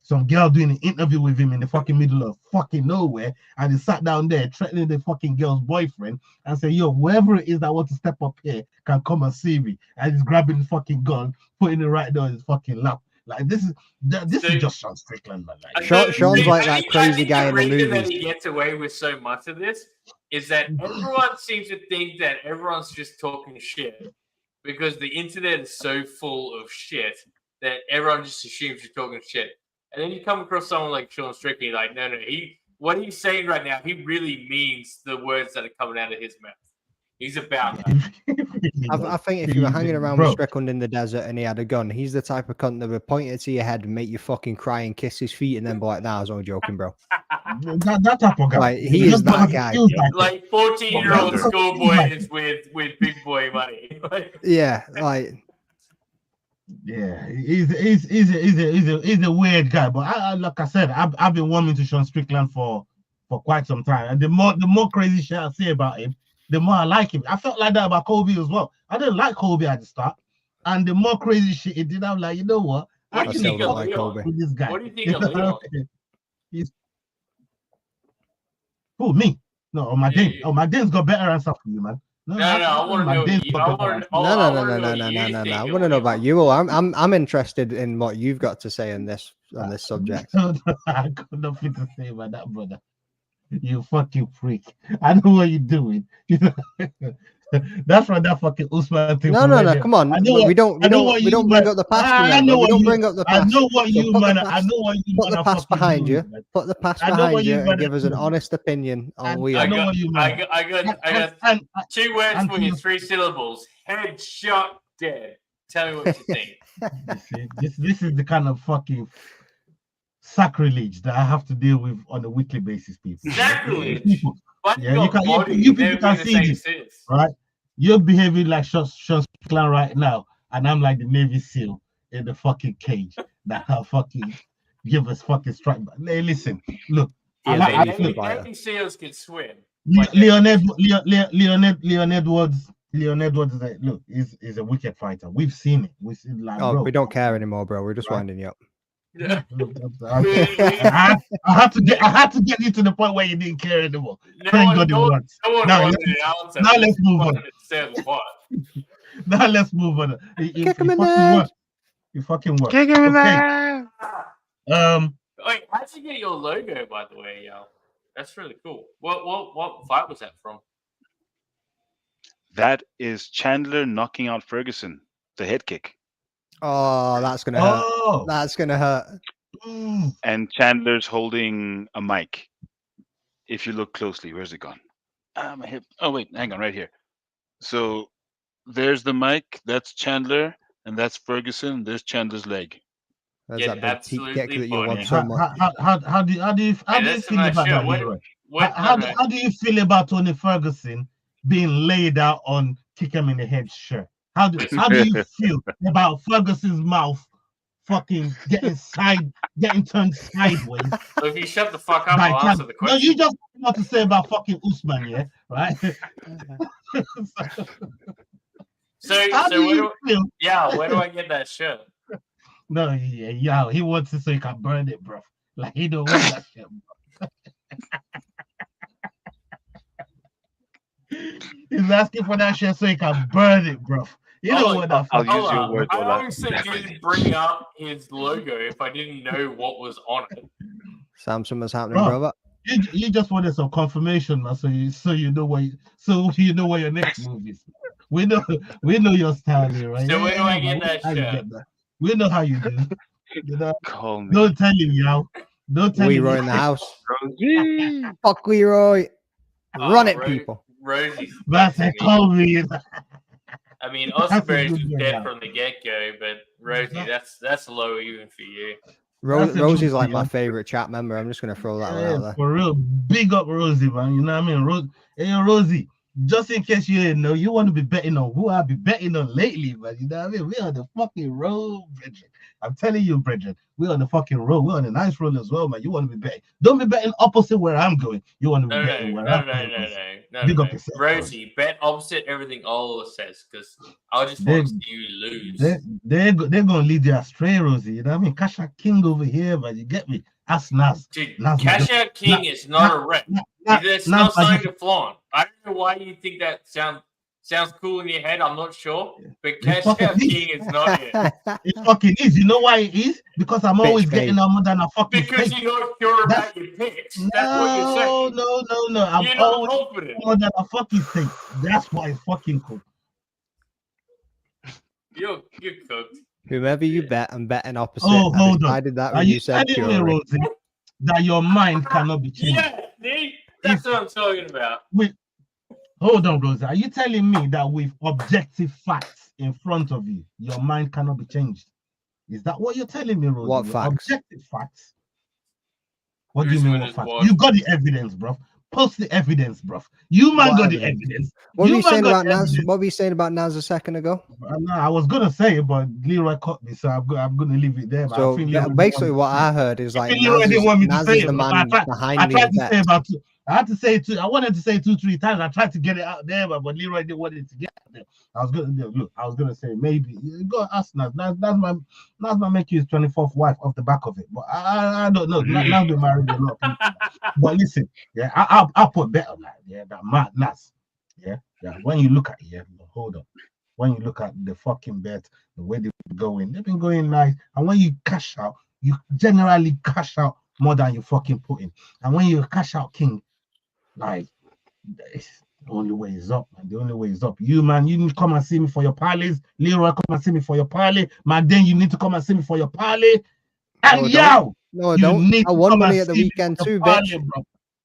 some girl doing an interview with him in the fucking middle of fucking nowhere, and he sat down there threatening the fucking girl's boyfriend and say, yo, whoever it is that wants to step up here can come and see me. And he's grabbing the fucking gun, putting it right there in his fucking lap. Like this is just Sean Strickland, man. Like, Sean's like that crazy guy in the reason movies. that he gets away with so much of this is that everyone seems to think that everyone's just talking shit because the internet is so full of shit that everyone just assumes you're talking shit. And then you come across someone like Sean Strickland, like, no, what he's saying right now, he really means the words that are coming out of his mouth. He's about that. I think if you were hanging around with Strickland in the desert and he had a gun, he's the type of cunt that would point it to your head and make you fucking cry and kiss his feet and then be like, nah, I was only joking, bro. that type of guy. Like, he is that guy. Like 14-year-old schoolboys with big boy money. Yeah, like... Yeah, he's a weird guy, but I like I said, I've been warming to Sean Strickland for quite some time, and the more crazy shit I see about him, the more I like him. I felt like that about Kobe as well. I didn't like Kobe at the start, and the more crazy shit he did, I'm like, you know what? I still don't like Kobe. With this guy. What do you think of Leon? Who, me? No, my Dane. Oh, my Dane's got better answer for you, man. No, I want to know. No. I want to know about you. I'm interested in what you've got to say on this subject. I got nothing to say about that, brother. You fucking freak. I know what you're doing. That's from that fucking Usman thing. No, come on. We don't bring up the past. We don't bring up the past. I know what you, man. I know what you. Put the past behind you. Put the past behind you and give us an honest opinion on Leon. I got 2 words for you, 3 syllables. Headshot dead. Tell me what you think. This is the kind of fucking sacrilege that I have to deal with on a weekly basis, people. Sacrilege. Yeah, you people can see this, right? You're behaving like Sean Strickland right now, and I'm like the Navy SEAL in the fucking cage that can fucking give us fucking strike. Hey, listen, look. Navy SEAls can swim. Leon Edwards is a wicked fighter. We've seen it. We've seen we don't care anymore, bro. We're just winding you up. Yeah. I had to get you to the point where you didn't care anymore. Now let's move on. Now let's move on. Kick him in the head. You fucking work. Kick him in the head. Wait, how'd you get your logo, by the way, yo? That's really cool. What fight was that from? That is Chandler knocking out Ferguson. The head kick. Oh, that's gonna hurt. That's gonna hurt. And Chandler's holding a mic. If you look closely, where's it gone? My hip. Oh wait, hang on, right here. So there's the mic. That's Chandler, and that's Ferguson. There's Chandler's leg. There's that big teeth kick that you want so much. How do you feel about that? How do you feel about Tony Ferguson being laid out on kick him in the head shirt? How do you feel about Ferguson's mouth fucking getting turned sideways? So if you shut the fuck up, I'll answer the question. No, you just want to say about fucking Usman, yeah, right? So where do you feel? Yeah, where do I get that shirt? No, yeah, he wants it so he can burn it, bro. Like he don't want that shit, bro. He's asking for that shit so he can burn it, bro. You know what? I'll use your word. I always said you didn't bring up his logo if I didn't know what was on it. Samson, what's happening, brother? You just wanted some confirmation, man. So you know what your next move is. We know your style here, right? So where do I get that shirt? We know how you do. You know? Call me. Don't tell him, yo. Don't tell him. Leroy in the house. Fuck Leroy. Run it, people. Rosie's. That's a call me. I mean, Osberry's was dead from the get-go, but Rosie, that's low even for you. Rosie's like my favorite chat member. I'm just gonna throw that one out there. For real, big up Rosie, man. You know what I mean? Hey, Rosie, just in case you didn't know, you want to be betting on who I've been betting on lately, man. You know what I mean? We're on the fucking road, brethren. I'm telling you, brethren, we're on the fucking road. We're on a nice road as well, man. You want to be betting. Don't be betting opposite where I'm going. You want to be betting where I'm going. No. Rosie, bet opposite everything Ola says, because I just want to see you lose. They're going to lead you astray, Rosie. You know what I mean? Cash Out King over here, man. You get me? Ask Nas. Dude, Cash Out King is not a rep. It's not something to flaunt. I don't know why you think that sounds cool in your head. I'm not sure, but Cash Out King is not it. It fucking is. You know why it is? Because I'm always getting more than a fucking because you're not sure about your picks. That's what you're saying. No. I'm you're always not confident. more than a fucking thing. That's why it's fucking cool. You're cooked. Whoever you bet, I'm betting opposite. Oh, hold on. I did that when you said Rosie, that your mind cannot be changed. Yeah, see? That's what I'm talking about. Hold on, Rosie. Are you telling me that with objective facts in front of you, your mind cannot be changed? Is that what you're telling me, Rosie? What facts? Objective facts. What do you mean, what facts? You got the evidence, bro. Post the evidence, bro. You man got the evidence. What were you saying about Nas? What were you saying about Nas a second ago? No, I was gonna say it, but Leroy caught me, so I'm gonna leave it there. So basically, what I heard is like Leroy didn't want me to say it. The man behind I tried the to say about I had to say it I wanted to say 2-3 times. I tried to get it out there, but Leroy didn't want it to get out there. I was gonna say maybe go ask Nas. Nas might make you his 24th wife off the back of it, but I don't know. Nas been married a lot of people. But listen, yeah, I'll put better like that Nas. Yeah. When you look at it, hold on. When you look at the fucking bet, the way they've been going nice. And when you cash out, you generally cash out more than you fucking put in. And when you cash out King, like the only way is up, man. The only way is up. You man, you need to come and see me for your parlays. Leroy, come and see me for your parlay. Magden, you need to come and see me for your parlay. And I won money at the weekend too, bitch.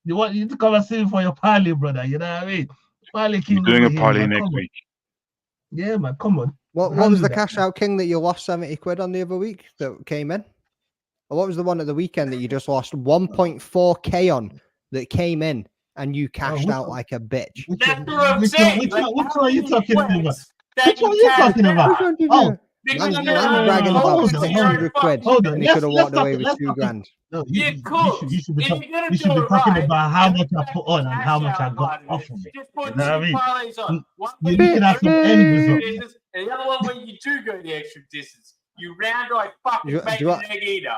You need to come and see me for your parlay, brother. You know what I mean? Parlay King. You're doing a parlay next week. Yeah, man, come on. What was the cash out King that you lost 70 quid on the other week that came in? Or what was the one at the weekend that you just lost 1.4k on that came in and you cashed out like a bitch? That's what I'm saying. Which one are you talking about? Which one are you talking about? Oh, man's bragging about 600 quid and he could have walked away with 2 grand. No, you should be talking about how much I put on and how much I got off of it. Just put 2 parlays on. You can have some end results. And the other one, when you do go the extra distance, you round like fucking egg eater.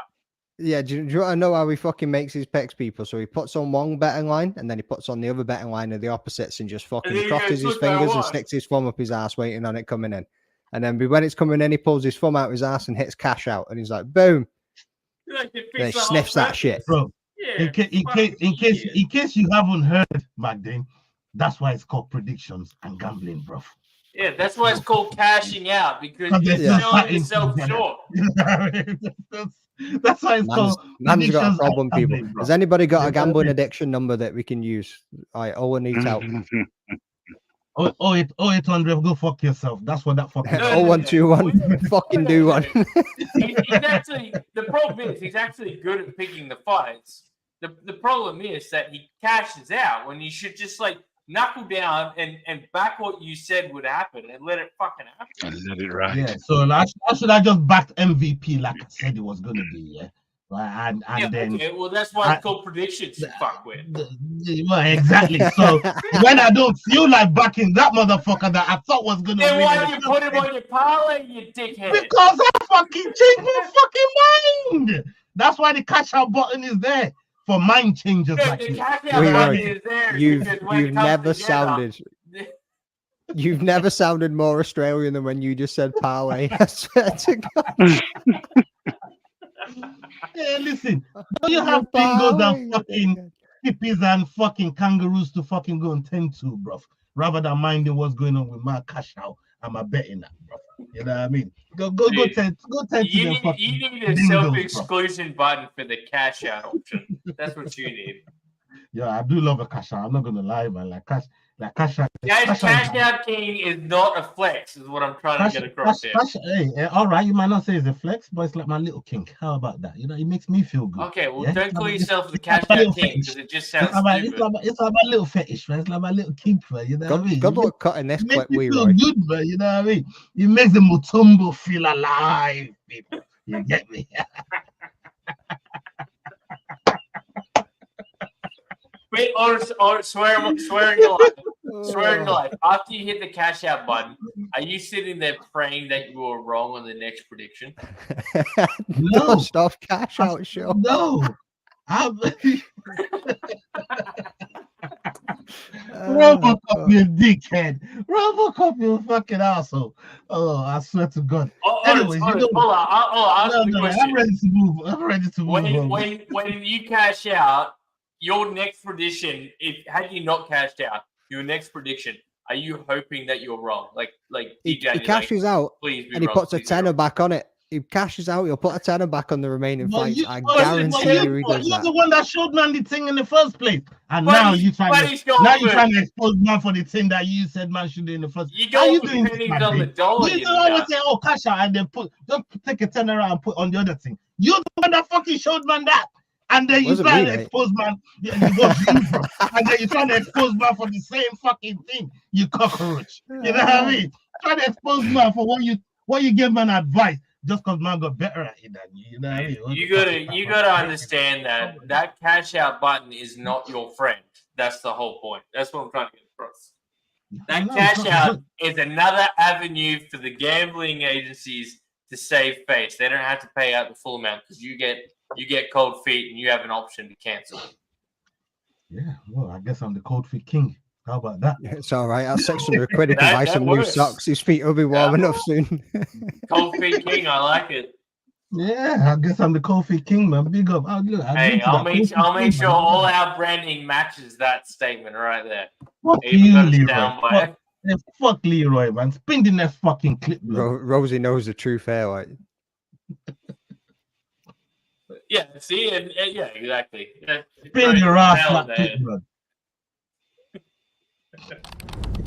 Yeah, do you want to know how he fucking makes his picks, people? So he puts on one betting line and then he puts on the other betting line of the opposites and just fucking crosses his fingers and sticks his thumb up his ass waiting on it coming in. And then when it's coming in, he pulls his thumb out his ass and hits cash out. And he's like, boom. And he sniffs that shit. Bro, in case you haven't heard back then, that's why it's called predictions and gambling, bro. Yeah, that's why it's called cashing out, because you're selling yourself short. That's why it's called. Man's got a problem, people. Has anybody got a gambling addiction number that we can use? All right, Owen needs help. 0800, go fuck yourself. That's what that fucking 0121, fucking do one. The problem is he's actually good at picking the fights. The problem is that he cashes out when you should just like knuckle down and back what you said would happen and let it fucking happen. And let it ride. Yeah, so I should have just backed MVP like I said it was gonna be, yeah. Right, and then okay, well that's why it's called predictions. Fuck with. Well, exactly. So when I don't feel like backing that motherfucker that I thought was gonna then why do you put him on your parlay, you dickhead? Because I fucking changed my fucking mind. That's why the cash out button is there for mind changes. Like the cash out button is there. You've never sounded. You've never sounded more Australian than when you just said parlay. I swear to God. Yeah, listen, do you have bingos and fucking hippies and fucking kangaroos to fucking go and tend to, bro? Rather than minding what's going on with my cash out and my betting that, bro. You know what I mean? Go tend to them. You need a self-exclusion button for the cash out option. That's what you need. Yeah, I do love a cash out. I'm not gonna lie, man. Like cash, Like cash out. Cash out king is not a flex, is what I'm trying to get across here. Hey, all right, you might not say it's a flex, but it's like my little kink. How about that? You know, it makes me feel good. Okay, well, yeah? don't call yourself the cash like out king because it just sounds it's stupid. like my little fetish, man. It's like my little kink, man. You know what I mean? Good luck cutting this It clip, makes me feel Leroy. good, man. You know what I mean? It makes the Mutombo feel alive, people. You get me? Wait, or swearing your life. Swearing your life. After you hit the cash out button, are you sitting there praying that you were wrong on the next prediction? No. Don't stop cash out show. No. Robocop, you dickhead. Robocop, you fucking asshole. Oh, I swear to God. Anyways, hold on. I'll ask the question. I'm ready to move. I'm ready to move. When you cash out, your next prediction, had you not cashed out, your next prediction, are you hoping that you're wrong? Like he DJ, cashes out please be and he wrong, puts a please be tenner wrong. back on it. He cashes out, he'll put a tenner back on the remaining fights. I but guarantee you he does You're that. the one that showed man the thing in the first place. And But now he's- you're trying but to he's going expose man for the thing that you said man should do in the first place. You How go you for doing this, pennies man, on the babe? dollar, You you don't always nut. say, oh, cash out, and then just take a tenner out and put on the other thing. You're the one that fucking showed man that. And then you Wasn't try me, to mate. expose man. You got you from. And then you're trying to expose man for the same fucking thing, you cockroach. You know what I mean? Try to expose man for what you give man advice just because man got better at it than you. You know what I mean? You gotta understand that cash out button is not your friend. That's the whole point. That's what I'm trying to get across. That No, cash it's not. out is another avenue for the gambling agencies to save face. They don't have to pay out the full amount because you get cold feet and you have an option to cancel. Yeah, well, I guess I'm the cold feet king. How about that? It's all right. That's 600 quid. He can buy That some new works. socks. His feet will be warm enough soon. Cold feet king, I like it. Yeah, I guess I'm the cold feet king, man. Big up. Hey, I'll make sure all our branding matches that statement right there. Fuck Even you, got us Leroy. down by Fuck Leroy, man. Spin the next fucking clip, bro. Rosie knows the truth here, like. Yeah, see, and yeah, exactly. Yeah, Spin your ass nail like that. clip, bro.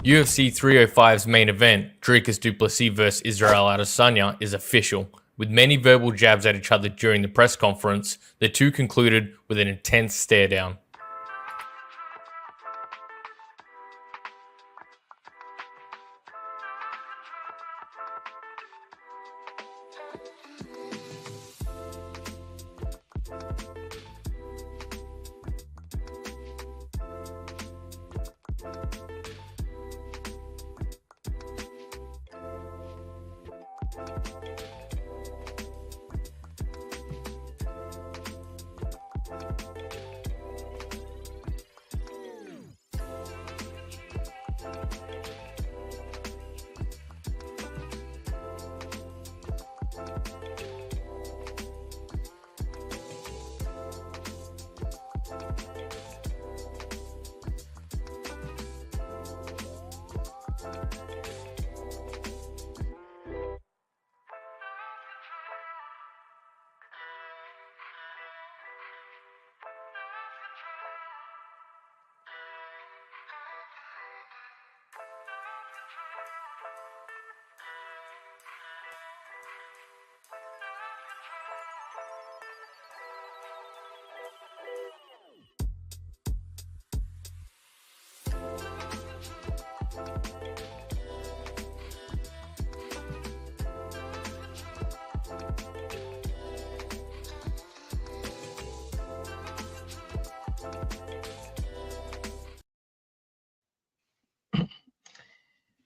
UFC 305's main event, Dricus du Plessis vs Israel Adesanya, is official. With many verbal jabs at each other during the press conference, the two concluded with an intense stare down.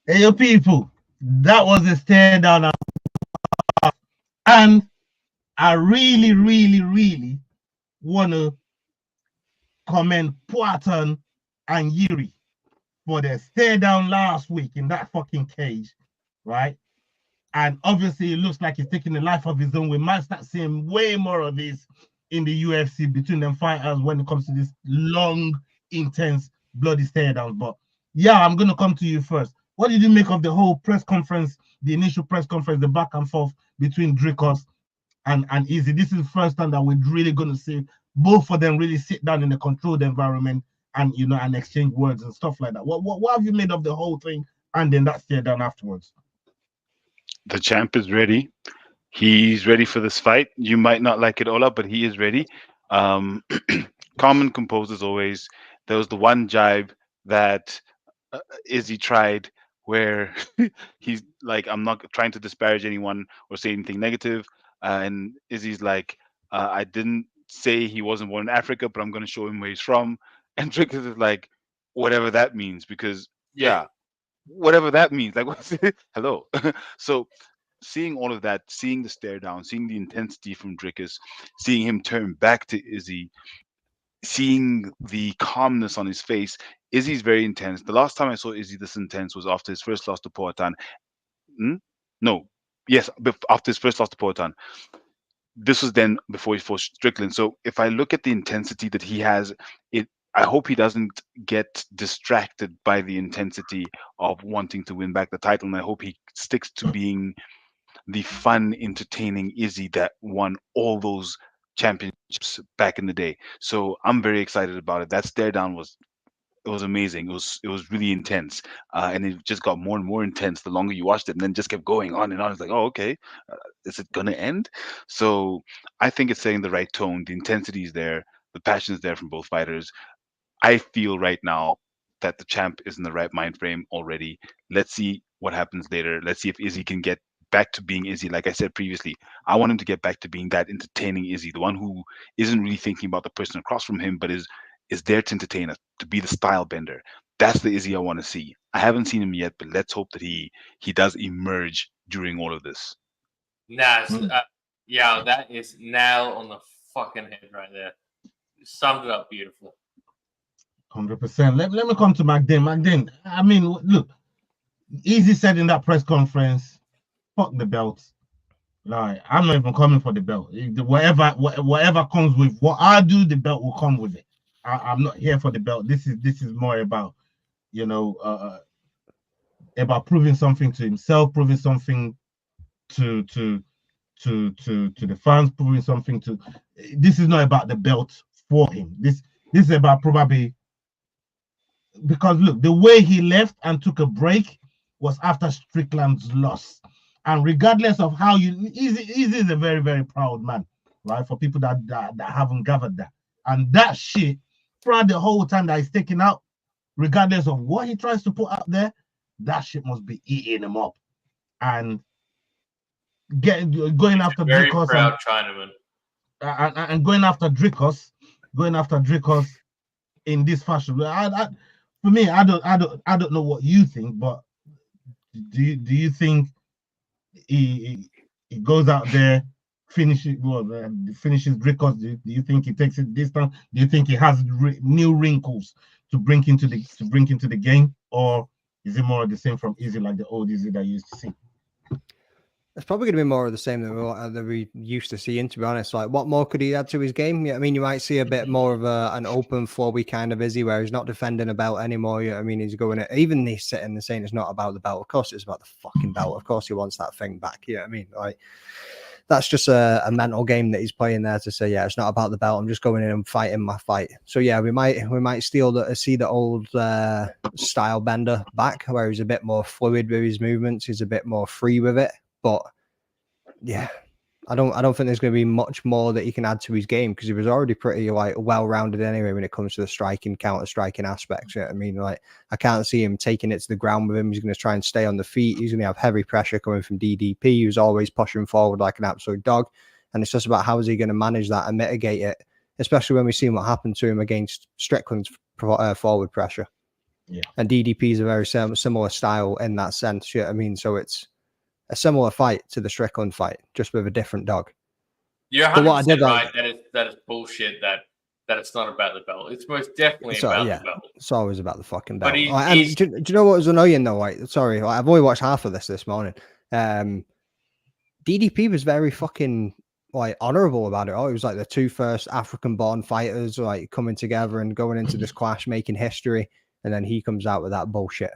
Hey, yo, people, that was a stare down. And I really, really, really want to commend Poatan and Yuri for their stare down last week in that fucking cage, right? And obviously, it looks like he's taking a life of his own. We might start seeing way more of this in the UFC between them fighters when it comes to this long, intense, bloody stare downs. But yeah, I'm going to come to you first. What did you make of the whole press conference, the initial press conference, the back and forth between Dricus and Izzy? This is the first time that we're really going to see both of them really sit down in a controlled environment and and exchange words and stuff like that. What have you made of the whole thing? And then that stare down afterwards. The champ is ready. He's ready for this fight. You might not like it, Ola, but he is ready. Calm and composed as always. There was the one jibe that Izzy tried where he's like, I'm not trying to disparage anyone or say anything negative. And Izzy's like, I didn't say he wasn't born in Africa, but I'm going to show him where he's from. And Strickland is like, whatever that means, because, yeah, whatever that means. Like, what's it? Hello. So, seeing all of that, seeing the stare down, seeing the intensity from Drickus, seeing him turn back to Izzy, seeing the calmness on his face. Izzy's very intense. The last time I saw Izzy this intense was after his first loss to Poatan. No, yes, after his first loss to Poatan. This was then before he fought Strickland. So if I look at the intensity that he has, I hope he doesn't get distracted by the intensity of wanting to win back the title, and I hope he sticks to being the fun, entertaining Izzy that won all those championships back in the day. So I'm very excited about it. That stare down was amazing. It was really intense, and it just got more and more intense the longer you watched it, and then just kept going on and on. It's like, oh, okay, is it gonna end? So I think it's setting the right tone. The intensity is there, the passion is there from both fighters. I feel right now that the champ is in the right mind frame already. Let's see what happens later. Let's see if Izzy can get back to being Izzy. Like I said previously, I want him to get back to being that entertaining Izzy, the one who isn't really thinking about the person across from him, but is there to entertain us, to be the style bender. That's the Izzy I want to see. I haven't seen him yet, but let's hope that he does emerge during all of this. Naz, yeah, that is nail on the fucking head right there. You summed it up beautiful. 100%. Let me come to McDin. McDin, I mean, look, Izzy said in that press conference, fuck the belt. Like, I'm not even coming for the belt. Whatever comes with what I do, the belt will come with it. I'm not here for the belt. This is more about, about proving something to himself, proving something to the fans, proving something to. This is not about the belt for him. This is about probably, because look, the way he left and took a break was after Strickland's loss. And regardless of how Izzy is a very, very proud man, right? For people that haven't gathered that. And that shit, throughout the whole time that he's taken out, regardless of what he tries to put out there, that shit must be eating him up. And going after very Drickus proud Chinaman. And going after Drickus in this fashion. For me, I don't know what you think, but do you think he goes out there, finishes Drickus? Do you think he takes it this time? Do you think he has new wrinkles to bring into the game, or is it more of the same from Izzy, like the old Izzy that you used to see? It's probably going to be more of the same than we used to see, to be honest. Like, what more could he add to his game? I mean, you might see a bit more of an open, flowy kind of Izzy, where he's not defending a belt anymore. I mean, he's going at, even he's sitting and saying it's not about the belt. Of course, it's about the fucking belt. Of course, he wants that thing back. I mean, like, that's just a mental game that he's playing there to say, yeah, it's not about the belt. I'm just going in and fighting my fight. So yeah, we might see the old style bender back, where he's a bit more fluid with his movements. He's a bit more free with it. But yeah, I don't think there's going to be much more that he can add to his game, because he was already pretty well-rounded anyway when it comes to the striking, counter-striking aspects. I mean, like, I can't see him taking it to the ground with him. He's going to try and stay on the feet. He's going to have heavy pressure coming from DDP, who's always pushing forward like an absolute dog. And it's just about how is he going to manage that and mitigate it, especially when we've seen what happened to him against Strickland's forward pressure. Yeah. And DDP is a very similar style in that sense. I mean, so it's a similar fight to the Strickland fight, just with a different dog. You're 100% right. That is bullshit. That it's not about the belt. It's most definitely about the belt. It's always about the fucking belt. But do you know what was annoying though? Sorry, I've only watched half of this morning. DDP was very fucking honorable about it. It was like the two first African-born fighters coming together and going into this clash, making history, and then he comes out with that bullshit.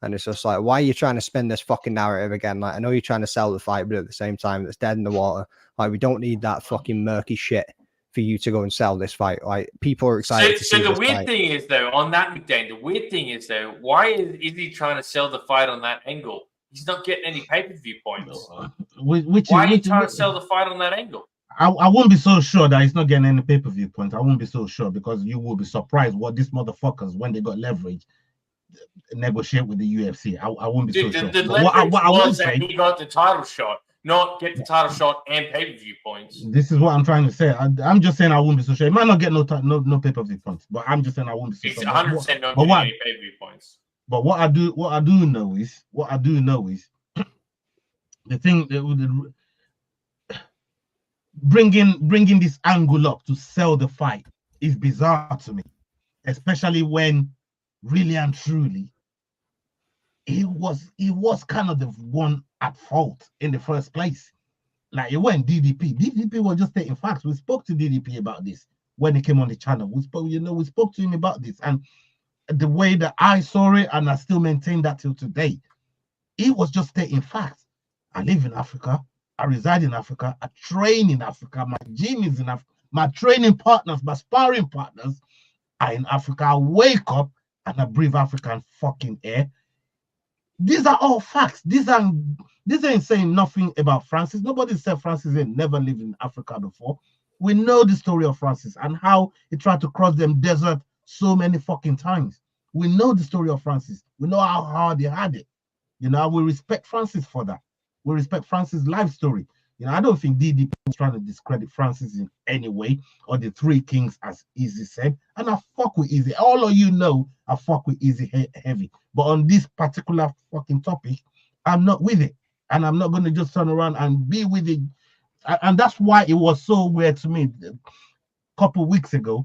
And it's just like, why are you trying to spin this fucking narrative again? Like, I know you're trying to sell the fight, but at the same time, it's dead in the water. Like, we don't need that fucking murky shit for you to go and sell this fight. Like, people are excited to see the this weird fight. thing is, though, on that, McDane, the weird thing is, though, why is he trying to sell the fight on that angle? He's not getting any pay-per-view points. Why are you trying to sell the fight on that angle? I won't be so sure that he's not getting any pay-per-view points. I won't be so sure, because you will be surprised what these motherfuckers, when they got leverage, negotiate with the UFC. I won't be so sure. The What I will say, he got the title shot, not get the title shot and pay-per-view points. this is what I'm trying to say. I'm just saying I won't be so sure. He might not get no pay-per-view points, but I'm just saying I won't be so It's sure. 100% not getting any pay-per-view points. But what I do know is the thing that bringing this angle up to sell the fight is bizarre to me, especially when really and truly he was kind of the one at fault in the first place. Like, it went DDP. DDP was just stating facts. We spoke to DDP about this when he came on the channel. We spoke to him about this, and the way that I saw it, and I still maintain that till today, he was just stating facts. I live in Africa. I reside in Africa. I train in Africa. My gym is in Africa. My training partners, my sparring partners are in Africa. I wake up and I breathe African fucking air. These are all facts. These ain't saying nothing about Francis. Nobody said Francis ain't never lived in Africa before. We know the story of Francis and how he tried to cross them desert so many fucking times. We know the story of Francis. We know how hard he had it. You know, we respect Francis for that. We respect Francis' life story. You know, I don't think DDP was trying to discredit Francis in any way, or the Three Kings, as Easy said. And I fuck with Easy. All of you know I fuck with Easy heavy. But on this particular fucking topic, I'm not with it. And I'm not going to just turn around and be with it. And that's why it was so weird to me a couple of weeks ago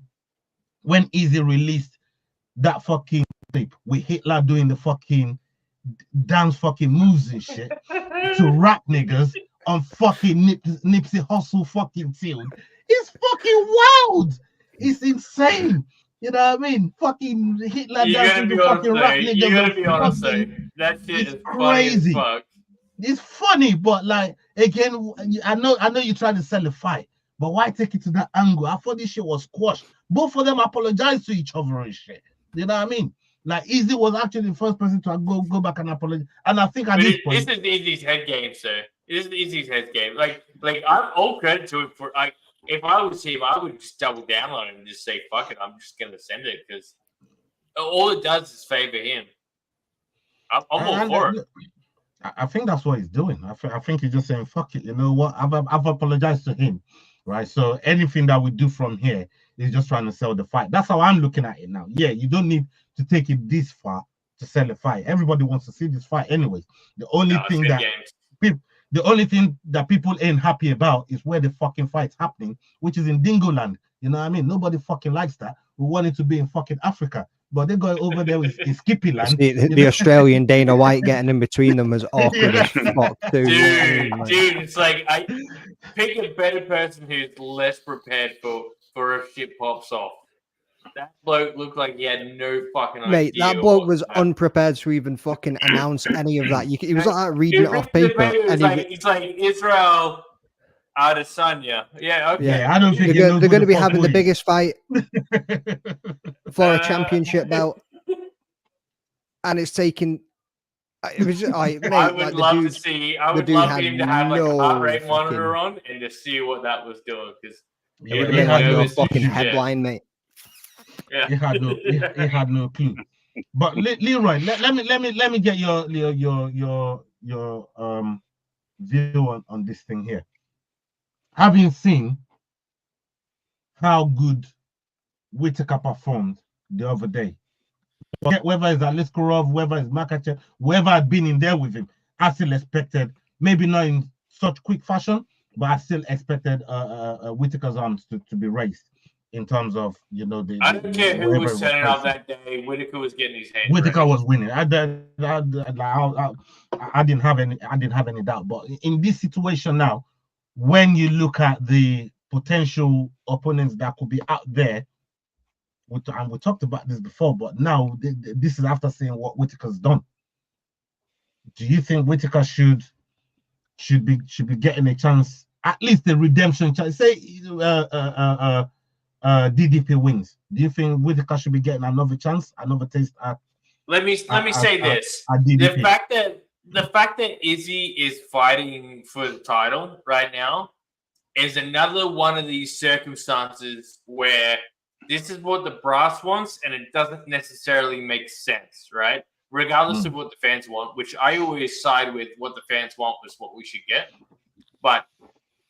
when Easy released that fucking clip with Hitler doing the fucking dance fucking moves and shit to rap niggas on fucking Nipsey Hussle fucking tune. It's fucking wild. It's insane. You know what I mean? Fucking Hitler dancing to fucking rap niggas. You gotta be honest, though. That shit is crazy. Funny as fuck. It's funny, but like, again, I know you're trying to sell a fight, but why take it to that angle? I thought this shit was squashed. Both of them apologized to each other and shit. You know what I mean? Like, Easy was actually the first person to go back and apologize. And I think at this point, this is Easy's head game, sir. This is Easy's head game. Like I'm all credit to him for, like, if I was him, I would just double down on it and just say, fuck it, I'm just gonna send it, because all it does is favor him. I'm all for it. I think that's what he's doing. I think he's just saying, fuck it, you know what? I've apologized to him, right? So anything that we do from here is just trying to sell the fight. That's how I'm looking at it now. Yeah, you don't need to take it this far to sell a fight. Everybody wants to see this fight anyways. The only thing that people ain't happy about is where the fucking fight's happening, which is in Dingoland. You know what I mean? Nobody fucking likes that. We want it to be in fucking Africa. But they're going over there with Skippy Land. The Australian Dana White getting in between them was awkward as fuck too. Dude, it's like, I pick a better person who's less prepared for if shit pops off. That bloke looked like he had no fucking idea. Mate, that bloke was unprepared to even fucking announce any of that. He was like reading it off paper. It's like Israel Adesanya. Yeah, okay. Yeah, I don't think they're going to be having the biggest fight for a championship belt, and it's taking. It was just, mate, I would love to see. I would love him to have like a heart rate monitor on and to see what that was doing, because it would have been like no fucking headline, mate. Yeah, he had no clue. But Leroy, let me get your view on this thing here. Having seen how good Whittaker performed the other day, whether it's Aliskerov, whether it's Makachev, whoever had been in there with him, I still expected, maybe not in such quick fashion, but I still expected Whittaker's arms to be raised in terms of, you know, I don't care who was setting up that day. Whittaker was getting his head. Whittaker was winning. I didn't have any doubt. But in this situation now, when you look at the potential opponents that could be out there, and we talked about this before, but now this is after seeing what Whittaker's done. Do you think Whittaker should be getting a chance at least a redemption chance. Say DDP wins. Do you think Whitaker should be getting another chance, another taste at? Let me say this: at the fact that Izzy is fighting for the title right now is another one of these circumstances where this is what the brass wants, and it doesn't necessarily make sense, right? Regardless of what the fans want, which I always side with what the fans want is what we should get. But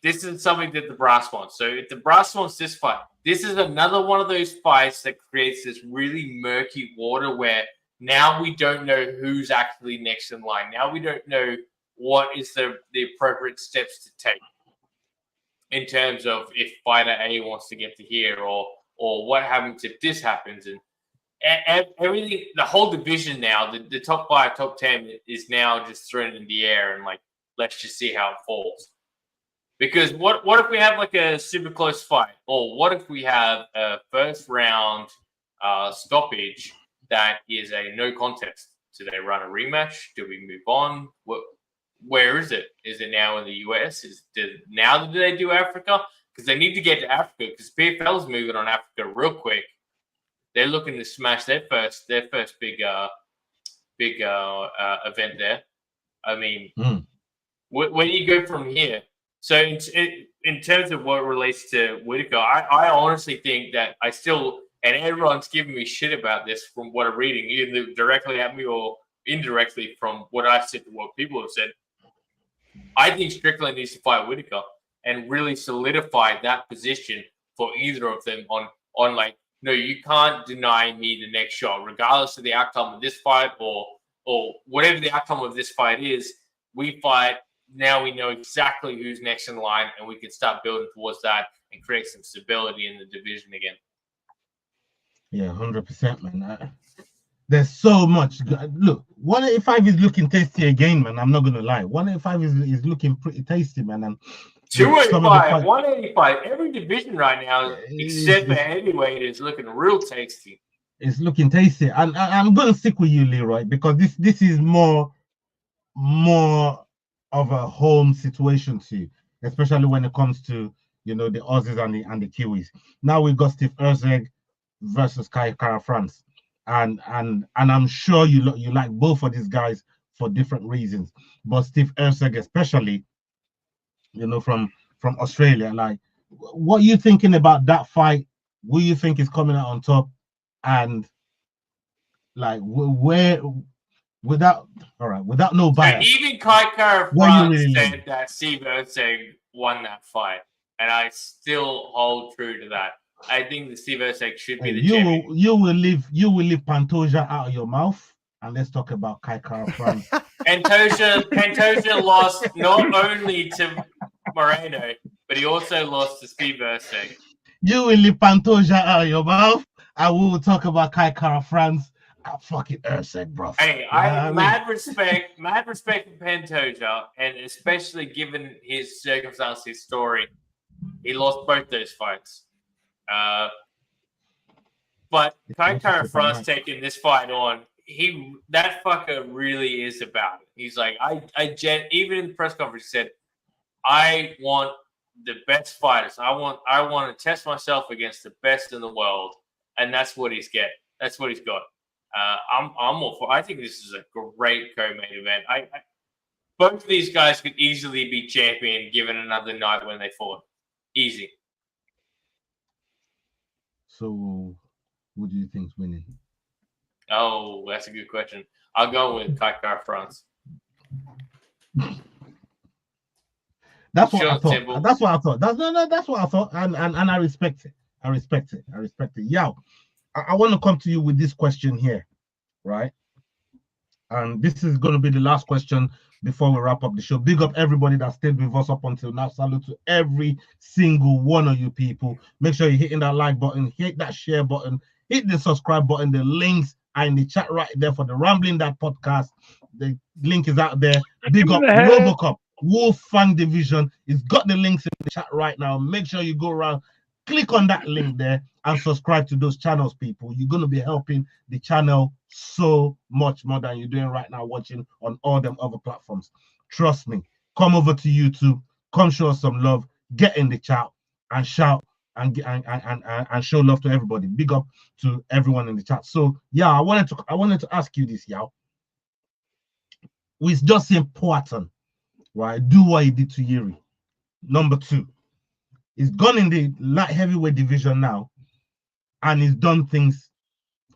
this is something that the brass wants. So if the brass wants this fight, this is another one of those fights that creates this really murky water where now we don't know who's actually next in line. Now we don't know what is the appropriate steps to take in terms of if fighter A wants to get to here or what happens if this happens. And everything, the whole division now, the top 5, top 10 is now just thrown in the air and like, let's just see how it falls. Because what if we have like a super close fight? Or what if we have a first round stoppage that is a no contest? Do they run a rematch? Do we move on? Where is it? Is it now in the US? Now do they do Africa? Because they need to get to Africa because PFL is moving on Africa real quick. They're looking to smash their first big event there. I mean, where do you go from here? So in terms of what relates to Whitaker, I honestly think that I still, and everyone's giving me shit about this from what I'm reading, either directly at me or indirectly from what I've said to what people have said. I think Strickland needs to fight Whitaker and really solidify that position for either of them on like, no, you can't deny me the next shot, regardless of the outcome of this fight or whatever the outcome of this fight is. We fight. Now we know exactly who's next in line, and we can start building towards that and create some stability in the division again. Yeah, 100%, man. There's so much. Look, 185 is looking tasty again, man. I'm not gonna lie. 185 is looking pretty tasty, man. And 285, 185. Every division right now, except for heavyweight, is looking real tasty. It's looking tasty, and I'm gonna stick with you, Leroy, because this is more of a home situation to you, especially when it comes to the Aussies and the Kiwis. Now we've got Steve Erceg versus Kai Kara France, and I'm sure you like both of these guys for different reasons. But Steve Erceg, especially, from Australia, like, what are you thinking about that fight? Who you think is coming out on top, and like where? Without no bias. So even Kai Kara France said that Steve Erceg won that fight, and I still hold true to that. I think the Steve Erceg should be the champion. You will leave Pantoja out of your mouth, and let's talk about Kai Kara France. Pantoja lost not only to Moreno, but he also lost to Steve Erceg. You will leave Pantoja out of your mouth, and we will talk about Kai Kara France. Fucking Erceg, bro. Hey, I have mad respect for Pantoja, and especially given his circumstance, his story, he lost both those fights. But Kai Kara France taking this fight on, that fucker really is about it. He's like, even in the press conference, he said, I want the best fighters. I want to test myself against the best in the world, and that's what he's got. That's what he's got. I'm all for. I think this is a great co-main event. Both of these guys could easily be champion given another night when they fought. Easy. So, what do you think's winning? Oh, that's a good question. I'll go with Kai Kara France. That's what I thought. That's what I thought. That's what I thought, and I respect it. I respect it. Yeah. I want to come to you with this question here, right? And this is going to be the last question before we wrap up the show. Big up everybody that stayed with us up until now. Salute to every single one of you people. Make sure you're hitting that like button, hit that share button, hit the subscribe button. The links are in the chat right there for the Rambling That podcast. The link is out there. Big up Robocop, Wolf Fang Division. It's got the links in the chat right now. Make sure you go around, click on that link there, and subscribe to those channels, people. You're going to be helping the channel so much more than you're doing right now watching on all them other platforms. Trust me. Come over to YouTube, come show us some love, get in the chat and shout and show love to everybody. Big up to everyone in the chat. So yeah, I wanted to ask you this, Yao. It's just important, right? Do what he did to Yuri. Number 2, he's gone in the light heavyweight division now, and he's done things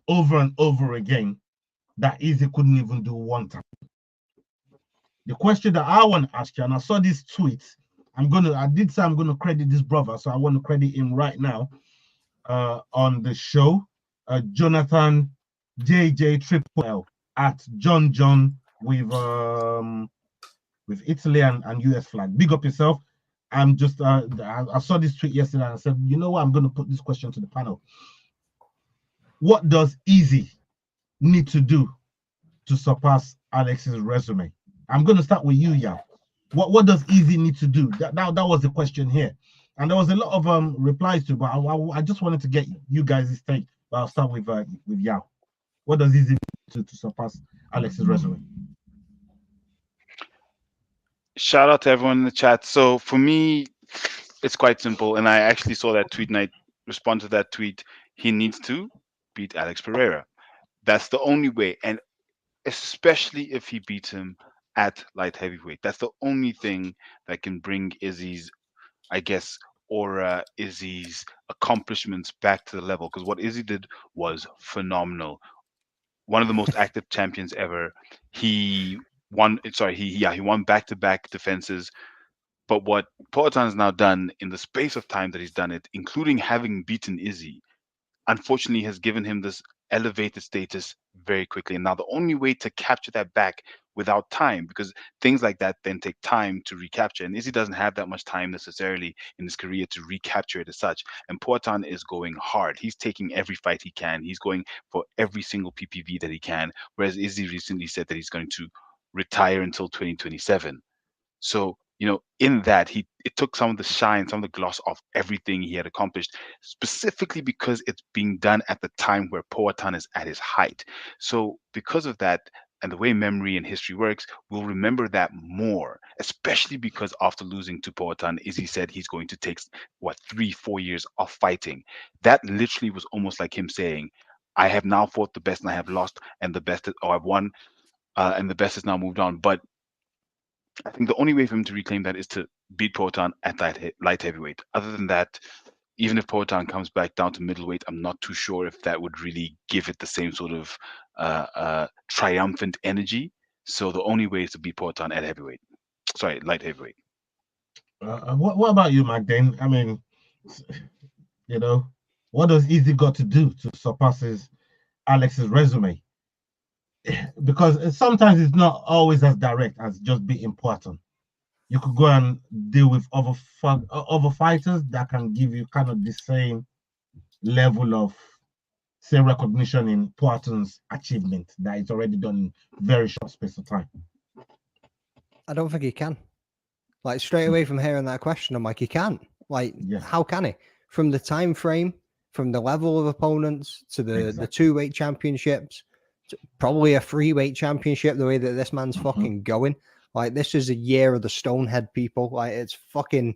over and over again that Izzy couldn't even do one time. The question that I want to ask you, and I saw this tweet, I did say I'm gonna credit this brother, so I want to credit him right now on the show. Jonathan JJ Triple L at John with Italy and US flag. Big up yourself. I'm just I saw this tweet yesterday and I said, you know what, I'm gonna put this question to the panel. What does Izzy need to do to surpass Alex's resume? I'm gonna start with you, Yao. What does Izzy need to do? That was the question here, and there was a lot of replies to, but I just wanted to get you guys' take. But I'll start with Yao. What does Izzy need to surpass Alex's resume? Shout out to everyone in the chat. So for me, it's quite simple, and I actually saw that tweet and I respond to that tweet. He needs to beat Alex Pereira. That's the only way, and especially if he beats him at light heavyweight. That's the only thing that can bring Izzy's, I guess, aura, Izzy's accomplishments back to the level. Because what Izzy did was phenomenal. One of the most active champions ever. He won back-to-back defenses. But what Poatan has now done in the space of time that he's done it, including having beaten Izzy, unfortunately has given him this elevated status very quickly. And now the only way to capture that back without time, because things like that then take time to recapture, and Izzy doesn't have that much time necessarily in his career to recapture it as such. And Poatan is going hard. He's taking every fight he can. He's going for every single PPV that he can, whereas Izzy recently said that he's going to retire until 2027. So, you know, in that, it took some of the shine, some of the gloss off everything he had accomplished, specifically because it's being done at the time where Poatan is at his height. So because of that, and the way memory and history works, we'll remember that more, especially because after losing to Poatan, Izzy said he's going to take, 3-4 years off fighting. That literally was almost like him saying, I have now fought the best and I have lost, and the best, or I've won, and the best has now moved on. But I think the only way for him to reclaim that is to beat Poatan at light heavyweight. Other than that, even if Poatan comes back down to middleweight, I'm not too sure if that would really give it the same sort of triumphant energy. So the only way is to beat Poatan at heavyweight. Sorry, light heavyweight. What about you, Magdane? I mean, you know, what does Izzy got to do to surpass Alex's resume? Because sometimes it's not always as direct as just being important. You could go and deal with other fighters that can give you kind of the same level of, say, recognition in Poatan's achievement that it's already done in very short space of time. I don't think he can. Like, straight away from hearing that question, I'm like, he can't. Like, how can he? From the time frame, from the level of opponents to the 2-weight championships, to probably a 3-weight championship, the way that this man's fucking going. Like, this is a year of the Stonehead people. Like, it's fucking,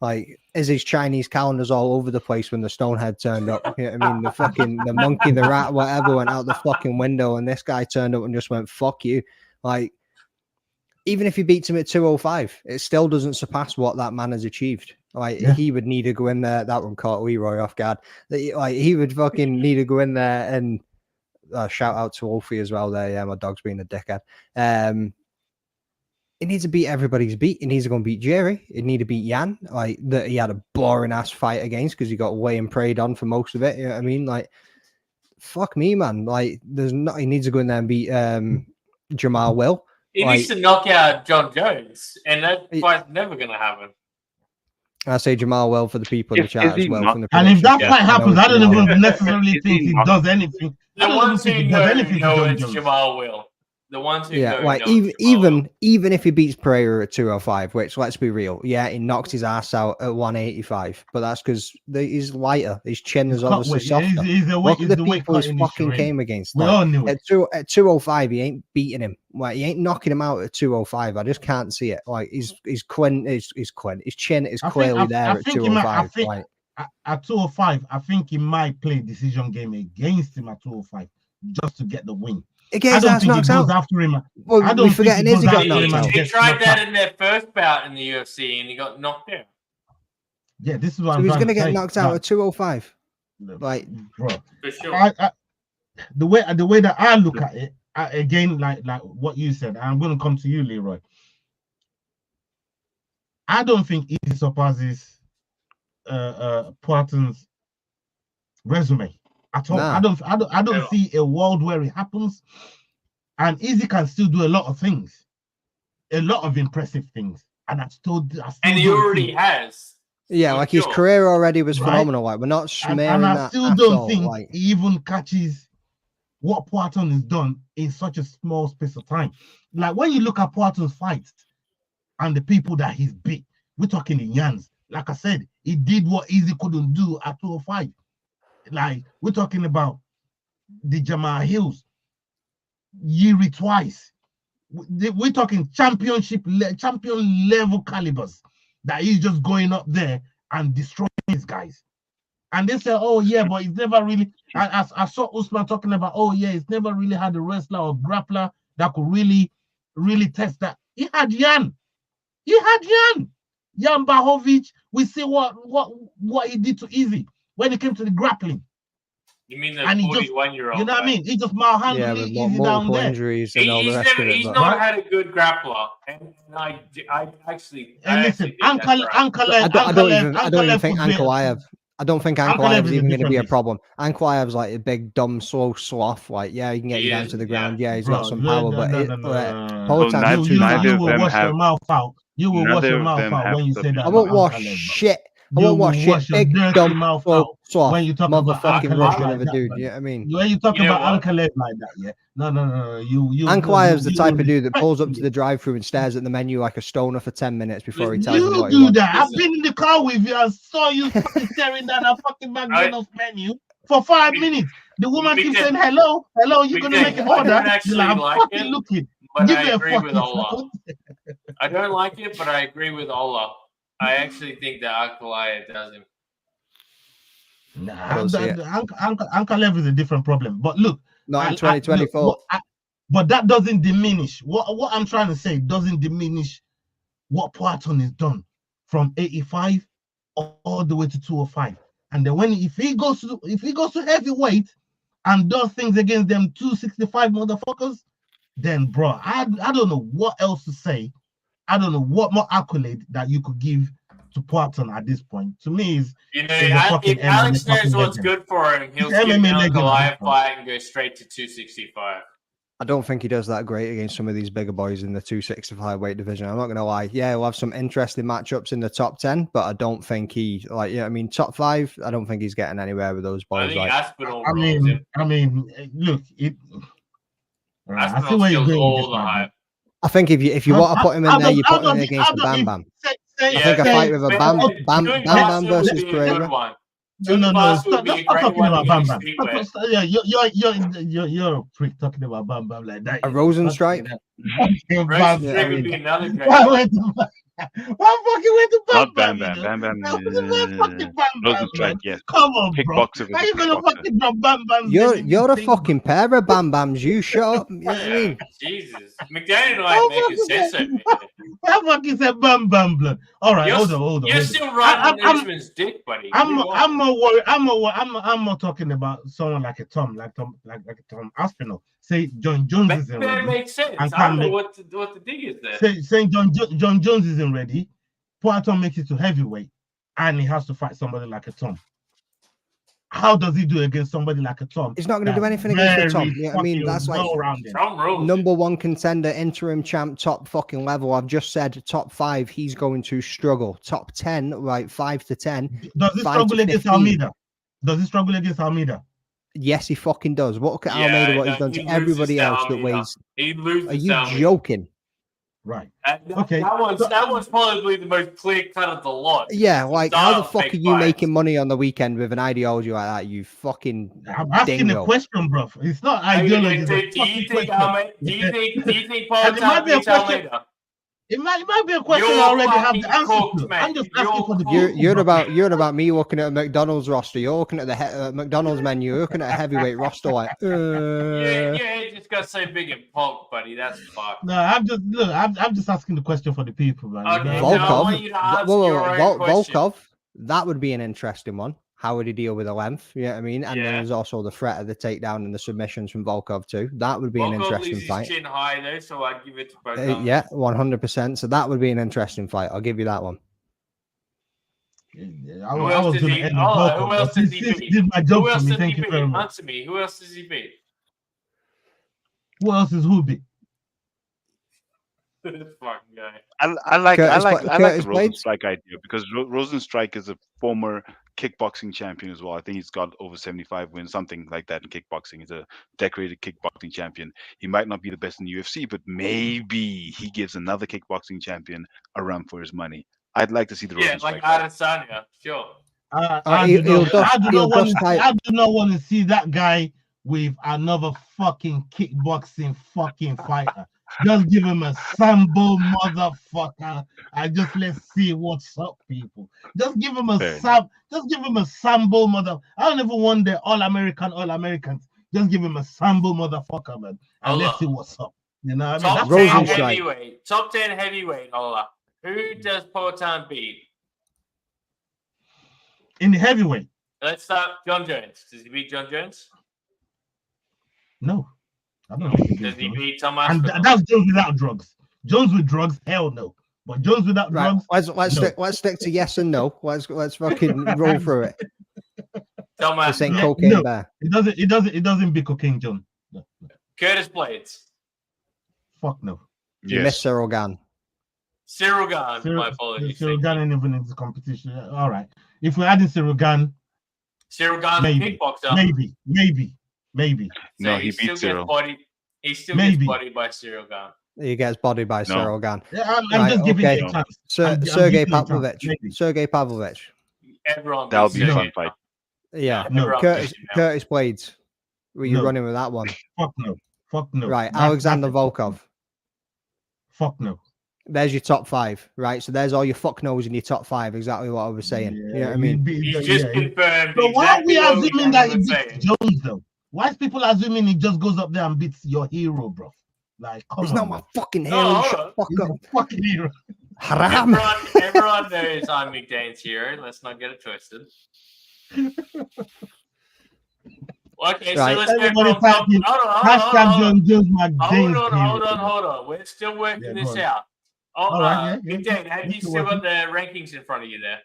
like, Izzy's Chinese calendars all over the place when the Stonehead turned up. You know what I mean? The monkey, the rat, whatever went out the fucking window, and this guy turned up and just went, fuck you. Like, even if he beats him at 205, it still doesn't surpass what that man has achieved. Like, he would need to go in there. That one caught Leroy off guard. Like, he would fucking need to go in there and shout out to Wolfie as well there. Yeah, my dog's being a dickhead. He needs to beat everybody's beat. He needs to go and beat Jerry. He needs to beat Yan. Like, that he had a boring ass fight against because he got way and preyed on for most of it. You know what I mean? Like, fuck me, man. Like, he needs to go in there and beat Jamal Will. He needs to knock out John Jones, and that fight's never going to happen. I say Jamal Will for the people in the chat as well. And if that fight happens, I don't even necessarily think he does anything. The one thing you know is Jamal Will. The ones who Yeah, go like no even if he beats Pereira at 205, which let's be real, yeah, he knocks his ass out at 185, but that's because he's lighter. His chin is obviously softer. Look at the people he's fucking came against. We like, all knew it. At 205, he ain't beating him. Like he ain't knocking him out at 205. I just can't see it. Like his chin is clearly there at 205. Like at 205, I think he might play decision game against him at 205 just to get the win. Against I don't think he goes out. after him. Well, I don't forgetting think he got knocked out. He tried that in their first bout in the UFC and he got knocked out. Yeah, this is what so I'm he's going to get knocked out at 205. Like, bro, for sure. The way that I look at it, again, like what you said, I'm going to come to you, Leroy. I don't think he surpasses Poatin's resume at all. Nah. I don't see a world where it happens. And Izzy can still do a lot of things, a lot of impressive things, and I still he already has. Yeah, like his career already was phenomenal. Like we're not smearing and I that. still don't think he even catches what Poatin has done in such a small space of time. Like when you look at Poatin's fights and the people that he's beat, we're talking in Yans. Like I said, he did what Izzy couldn't do at 205. Like we're talking about the Jamal Hills, Yuri twice. We're talking champion level calibers that he's just going up there and destroying these guys. And they say, oh yeah, but he's never really. I saw Usman talking about, oh yeah, he's never really had a wrestler or grappler that could really test that. He had Jan. Jan Blachowicz. We see what he did to Izzy when it came to the grappling. You mean the 41-year-old? You know what I mean? He just malhandled Izzy down there. Injuries and all the rest of it. He's not had a good grappler, and I actually. And listen, Ankalev. I don't even think Ankalaev. I don't think Ankalaev is even going to be a problem. Ankalaev's like a big, dumb, slow sloth. Like, yeah, he can get you down to the ground. Yeah, he's got some power, but Poatin's too fast. You will wash your mouth out. You will wash your mouth out when you say that. I won't wash shit. I won't wash shit. Big, dumb, sloth, when you talk motherfucking Russian of a dude. Yeah, I mean, when you talk about Ankalev like that, yeah. No. Ankalaev's the type of dude that pulls up to the drive-thru and stares at the menu like a stoner for 10 minutes before he tells him what he wants. You do that. I've been in the car with you. I saw you fucking staring at a fucking McDonald's menu for 5 minutes. The woman keeps saying, hello, you're going to make an order. You're like, I'm fucking looking. But I agree with Ola. I don't like it, but I agree with Ola. I actually think that Ankalaev does him. Nah, Ankalev is a different problem. But look, not in 2024. But that doesn't diminish what I'm trying to say. Doesn't diminish what Poatin has done from 85 all the way to 205. And then if he goes to heavyweight and does things against them 265 motherfuckers, then bro, I don't know what else to say. I don't know what more accolade that you could give to Poatin at this point. To me, if Alex knows what's good for him, he'll skip the Ankalaev fight and go straight to 265. I don't think he does that great against some of these bigger boys in the 265 weight division. I'm not going to lie. Yeah, he'll have some interesting matchups in the top 10, but I don't think top 5, I don't think he's getting anywhere with those boys. I think look, I see where you're going all the hype. I think if you want to put him in there, you put him against the Bam Bam. I think a fight with a Bam Bam versus Pereira. No, stop talking about Bam Bam. Yeah, you're a freak talking about Bam Bam like that. A Rosenstrike? Rosenstrike would be another great. Why fucking went to Bam Bam? Bam Bam. Rosenstrike, yes. Come on, bro. How you gonna fucking drop Bam Bam? You're a fucking pair of Bam Bams. You shut up. You know what I mean? Jesus, McDaniel making sense of it. I fucking said Bam Bam blood. All right, hold on. You're still riding Richmond's dick, buddy. I'm more worried. I'm more talking about someone like a Tom Aspinall. Say John Jones isn't ready. That makes sense. I don't know what the dig is there. Saying John Jones isn't ready. Poatin makes it to heavyweight, and he has to fight somebody like a Tom. How does he do against somebody like a Tom? He's not going to do anything against the Tom. Yeah, I mean, that's like number 1 contender, interim champ, top fucking level. I've just said top 5. He's going to struggle. Top 10, right? 5 to 10. Does he struggle against Almeida? Yes, he fucking does. Look at Yeah, Almeida, what no, he's done he to loses everybody to else that Almeida. weighs. He loses Are you to Almeida. joking? Right. Okay. That one's probably the most clear cut of the lot. Yeah, like how the fuck Big are you fights. making money on the weekend with an ideology like that? You fucking I'm asking dingo. a question, bro. It's not I mean, ideology. do you think Almeida? Do you think Poatan beats Almeida? It might be a question You're I already have the fucking answer cooked, to. mate. I'm just asking for the You're people. You're about me looking at a McDonald's roster. You're looking at the McDonald's menu. You're looking at a heavyweight roster. Like, yeah, just got so big and pulp, buddy. That's fucked. No, I'm just asking the question for the people, man. Okay, You know? so I want you to answer your own question. Volkov, that would be an interesting one. How would he deal with the length? You know what I mean? And then there's also the threat of the takedown and the submissions from Volkov too. That would be an interesting leaves fight. His chin high though, so I'd give it to both. Yeah, 100%. So that would be an interesting fight. I'll give you that one. Yeah, Who else does he beat? Did my job Who else for me. does he Thank you beat? very much. Answer me. Who else does he beat? Who else is who beat? This fucking guy. I like the Curtis Rosenstrike idea because Rosenstrike is a former kickboxing champion as well. I think he's got over 75 wins, something like that in kickboxing. He's a decorated kickboxing champion. He might not be the best in the UFC, but maybe he gives another kickboxing champion a run for his money. I'd like to see the Rosenstrike. Like Adesanya, sure. I do not want to see that guy with another fucking kickboxing fucking fighter. Just give him a sambo, motherfucker. Let's see what's up, people. Just give him a sambo, mother. I don't even want the all Americans. Just give him a sambo, motherfucker, man. And let's see what's up. You know what I mean? Top 10 heavyweight, Ola. Who does Poatan beat? In the heavyweight. Let's start John Jones. Does he beat John Jones? No. I don't think Does he beat Tom And that's Jones without drugs. Jones with drugs, hell no. But Jones without drugs, let's stick to yes and no. Let's fucking roll through it. This ain't cocaine bear. It doesn't beat cocaine, John. No. Curtis Blades. Fuck no. You missed Cyril Gane. Cyril Gane, my apologies. Cyril Gane ain't even in this competition. All right. If we're adding Cyril Gane, maybe. Kickboxer. Maybe. No, he beats Cyril. He still gets bodied by Cyril Gane. He gets bodied by Cyril Gane. Yeah, I'm just giving it a chance. Sergey Pavlovich. Everyone. That'll be a fun fight. Yeah. Curtis Blades. Were you running with that one? Fuck no. Right. Alexander Volkov. Fuck no. There's your top 5, right? So there's all your fuck no's in your top 5. Exactly what I was saying. Yeah, you know what I mean? He's just confirmed. So why are we assuming that he beats Jones though? Why is people assuming he just goes up there and beats your hero, bro? Like, come He's on, not my fucking hero. Shut the fuck up. Fucking hero. Haram. Everyone knows I'm McDane's hero. Let's not get it twisted. Okay, so let's go from top. Hold on. We're still working this out. McDane, have you still got the rankings in front of you there?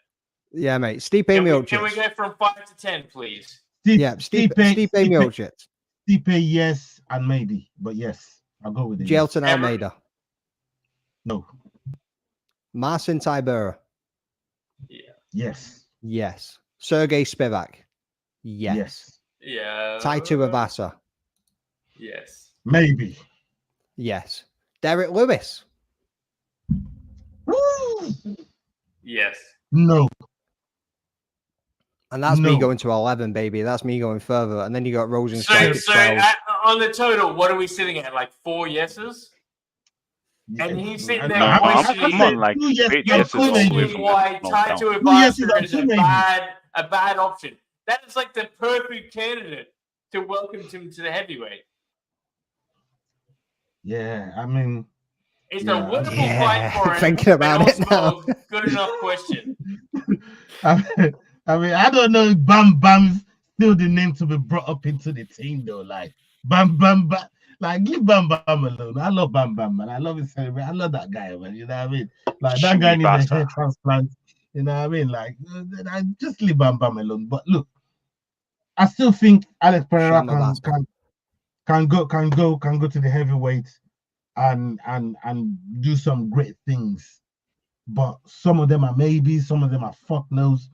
Yeah, mate. Stipe Miocic. Can we go from 5 to 10, please? Stipe Miocic. Stipe, yes, and maybe, but yes, I'll go with it. Jailton Almeida. No. Marcin Tybura. Yeah. Yes. Sergey Spivak. Yes. Yeah. Taito Avasa. Yes. Maybe. Yes. Derek Lewis. Yes. No. And that's me going to 11, baby. That's me going further. And then you got Rosenstrike. So on the total, what are we sitting at? Like 4 yeses? Yeah. And he's sitting there questioning why Taito Avasa is a bad option. That is like the perfect candidate to welcome him to the heavyweight. Yeah, I mean, it's a winnable fight for him. Thinking about it now. Good enough question. I mean, I don't know if Bam Bam's still the name to be brought up into the team though. Like Bam Bam, like leave Bam Bam alone. I love Bam Bam, man. I love his celebrity. I love that guy, man. You know what I mean? Like that guy needs a hair transplant. You know what I mean? Like, just leave Bam Bam alone. But look, I still think Alex Pereira can go to the heavyweight and do some great things. But some of them are maybe, some of them are fuck knows.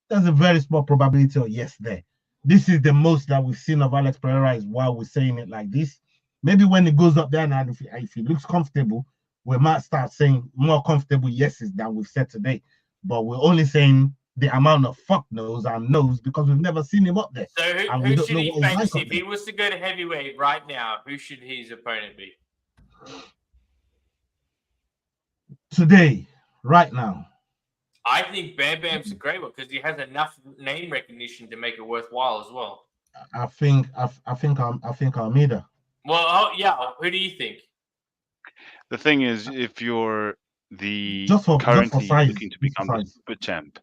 There's a very small probability of yes there. this is the most that we've seen of Alex Pereira is why we're saying it like this. Maybe when it goes up there and if he looks comfortable, we might start saying more comfortable yeses than we've said today. But we're only saying the amount of fuck knows and knows because we've never seen him up there. So who should he face? If he was to go to heavyweight right now, who should his opponent be? Today, right now. I think Bam Bam's a great one because he has enough name recognition to make it worthwhile as well. I think Almeida. Well, yeah. Who do you think? The thing is, if you're the currently looking to become the super champ,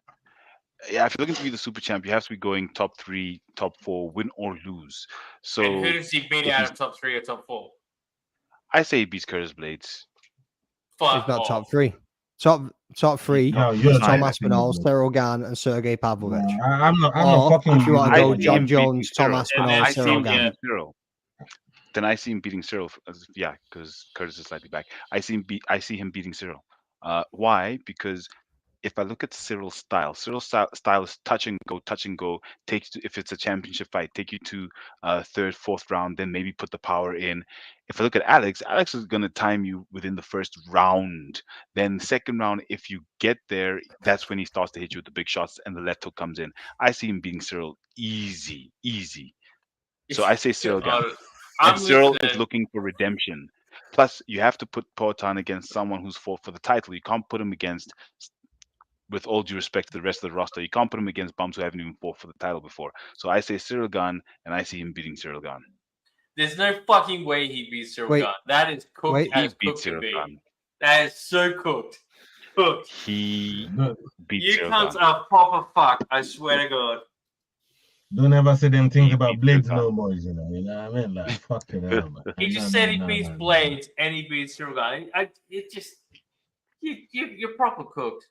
yeah, if you're looking to be the super champ, you have to be going top 3, top 4, win or lose. So, and who does he beat out of top 3 or top 4? I say he beats Curtis Blades. He's not top 3. Top 3. No, Tom Aspinall, Cyril Gane, and Sergey Pavlovich. I'm not fucking. If you want to go John Jones, Tom Aspinall, Cyril Gane. Then I see him beating Cyril. Yeah, because Curtis is slightly back. I see him beating Cyril. Why? Because if I look at Cyril's style is touch and go. If it's a championship fight, take you to 3rd, 4th round, then maybe put the power in. If I look at Alex is going to time you within the 1st round. Then the 2nd round, if you get there, that's when he starts to hit you with the big shots and the left hook comes in. I see him beating Cyril easy. So I say Cyril Gane. And Cyril is looking for redemption. Plus, you have to put Poatan against someone who's fought for the title. You can't put him against, with all due respect to the rest of the roster, you can't put him against bums who haven't even fought for the title before. So I say Cyril Gane, and I see him beating Cyril Gane. There's no fucking way he beats Cyril Gane. That is cooked as cooked to be. That is so cooked. He beats you Cyril cunts Gane. are proper fuck. I swear to God. Don't ever say them things about Blades no more, you know what I mean? Like, fucking hell, man. He just said he beats Blades and he beats Cyril Gane. You're proper cooked.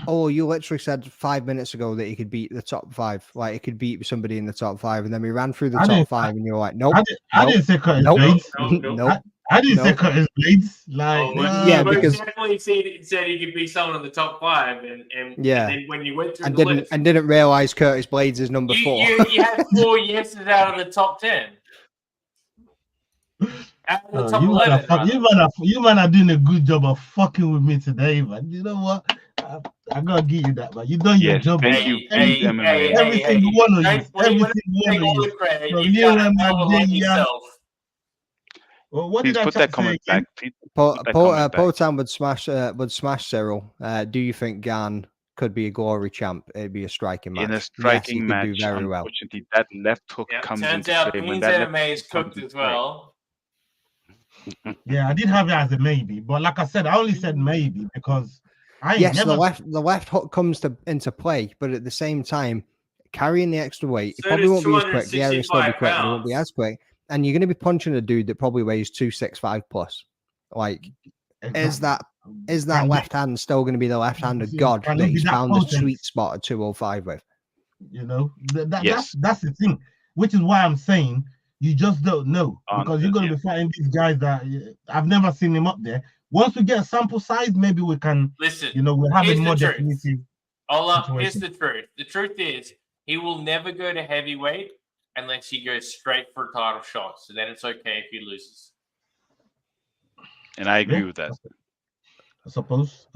Oh, you literally said 5 minutes ago that he could beat the top 5. Like, he could beat somebody in the top 5, and then we ran through the top 5, and you're like, nope. I didn't say Curtis Blades. Nope. I didn't say Curtis Blades. Like, yeah, because definitely said he could be someone in the top 5, and then when you went through the list, and didn't realize Curtis Blades is number 4. You had 4 yeses out of the top 10. Out of the top 11. You man are doing a good job of fucking with me today, man. You know what? I gotta give you that, man. You done your job. Thank you. Every single one of you. Every single one of you. Well, what Please did put I that comment back. Poatan would smash Cyril. Do you think Gane could be a glory champ? It'd be a striking match. In a striking match, do very well. Unfortunately, that left hook comes turns into out play. Queen's MMA is cooked as well. Yeah, I did have it as a maybe, but like I said, I only said maybe because the left hook comes into play, but at the same time, carrying the extra weight, it probably won't be as quick. The area will still be quick, but it won't be as quick. And you're going to be punching a dude that probably weighs 265 plus. Like, is that left hand still going to be the left hand of God that he's found the sweet spot at 205 with? You know, that's the thing, which is why I'm saying you just don't know because you're going to be fighting these guys that I've never seen him up there. Once we get a sample size, maybe we can listen. You know, we'll have a more definitive. Here's the truth. The truth is, he will never go to heavyweight unless he goes straight for a title shot. So then it's okay if he loses. And I agree with that. I suppose.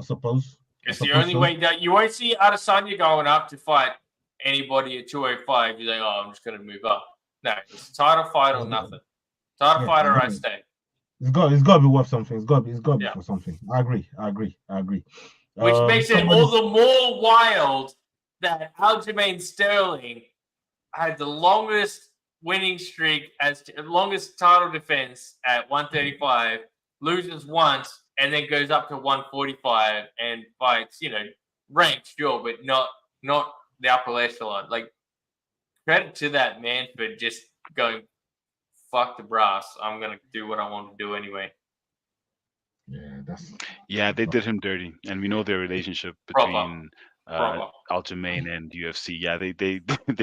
It's the only way that you won't see Adesanya going up to fight anybody at 205. You're like, oh, I'm just going to move up. No, it's a title fight or nothing. Title fight or I stay. It's got to be worth something. It's got to be for something. I agree. Which makes it all the more wild that Aljamain Sterling had the longest winning streak longest title defense at 135, loses once, and then goes up to 145 and fights, ranked, sure, but not the upper echelon. Like, credit to that man for just going, fuck the brass. I'm gonna do what I want to do anyway. Yeah, they did him dirty, and we know their relationship between Aljamain and UFC. Yeah, they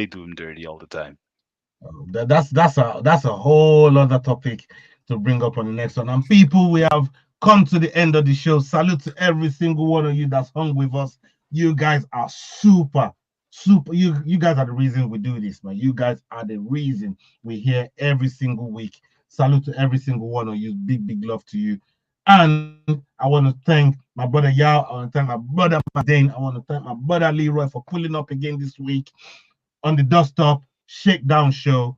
do him dirty all the time. That's a whole other topic to bring up on the next one. And people, we have come to the end of the show. Salute to every single one of you that's hung with us. You guys are super super. You guys are the reason we do this, man. You guys are the reason we're here every single week. Salute to every single one of you. Big love to you. And I want to thank my brother Yao. I want to thank my brother Dane. I want to thank my brother Leroy for pulling up again this week on the Dust-Up Shakedown Show.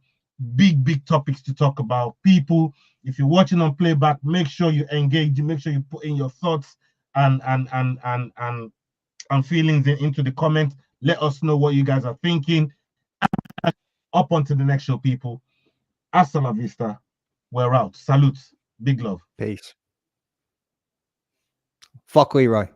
Big topics to talk about. People, if you're watching on playback, make sure you engage. Make sure you put in your thoughts and feelings into the comments. Let us know what you guys are thinking. Up onto the next show, people. Hasta la vista. We're out. Salute. Big love. Peace. Fuck Leroy.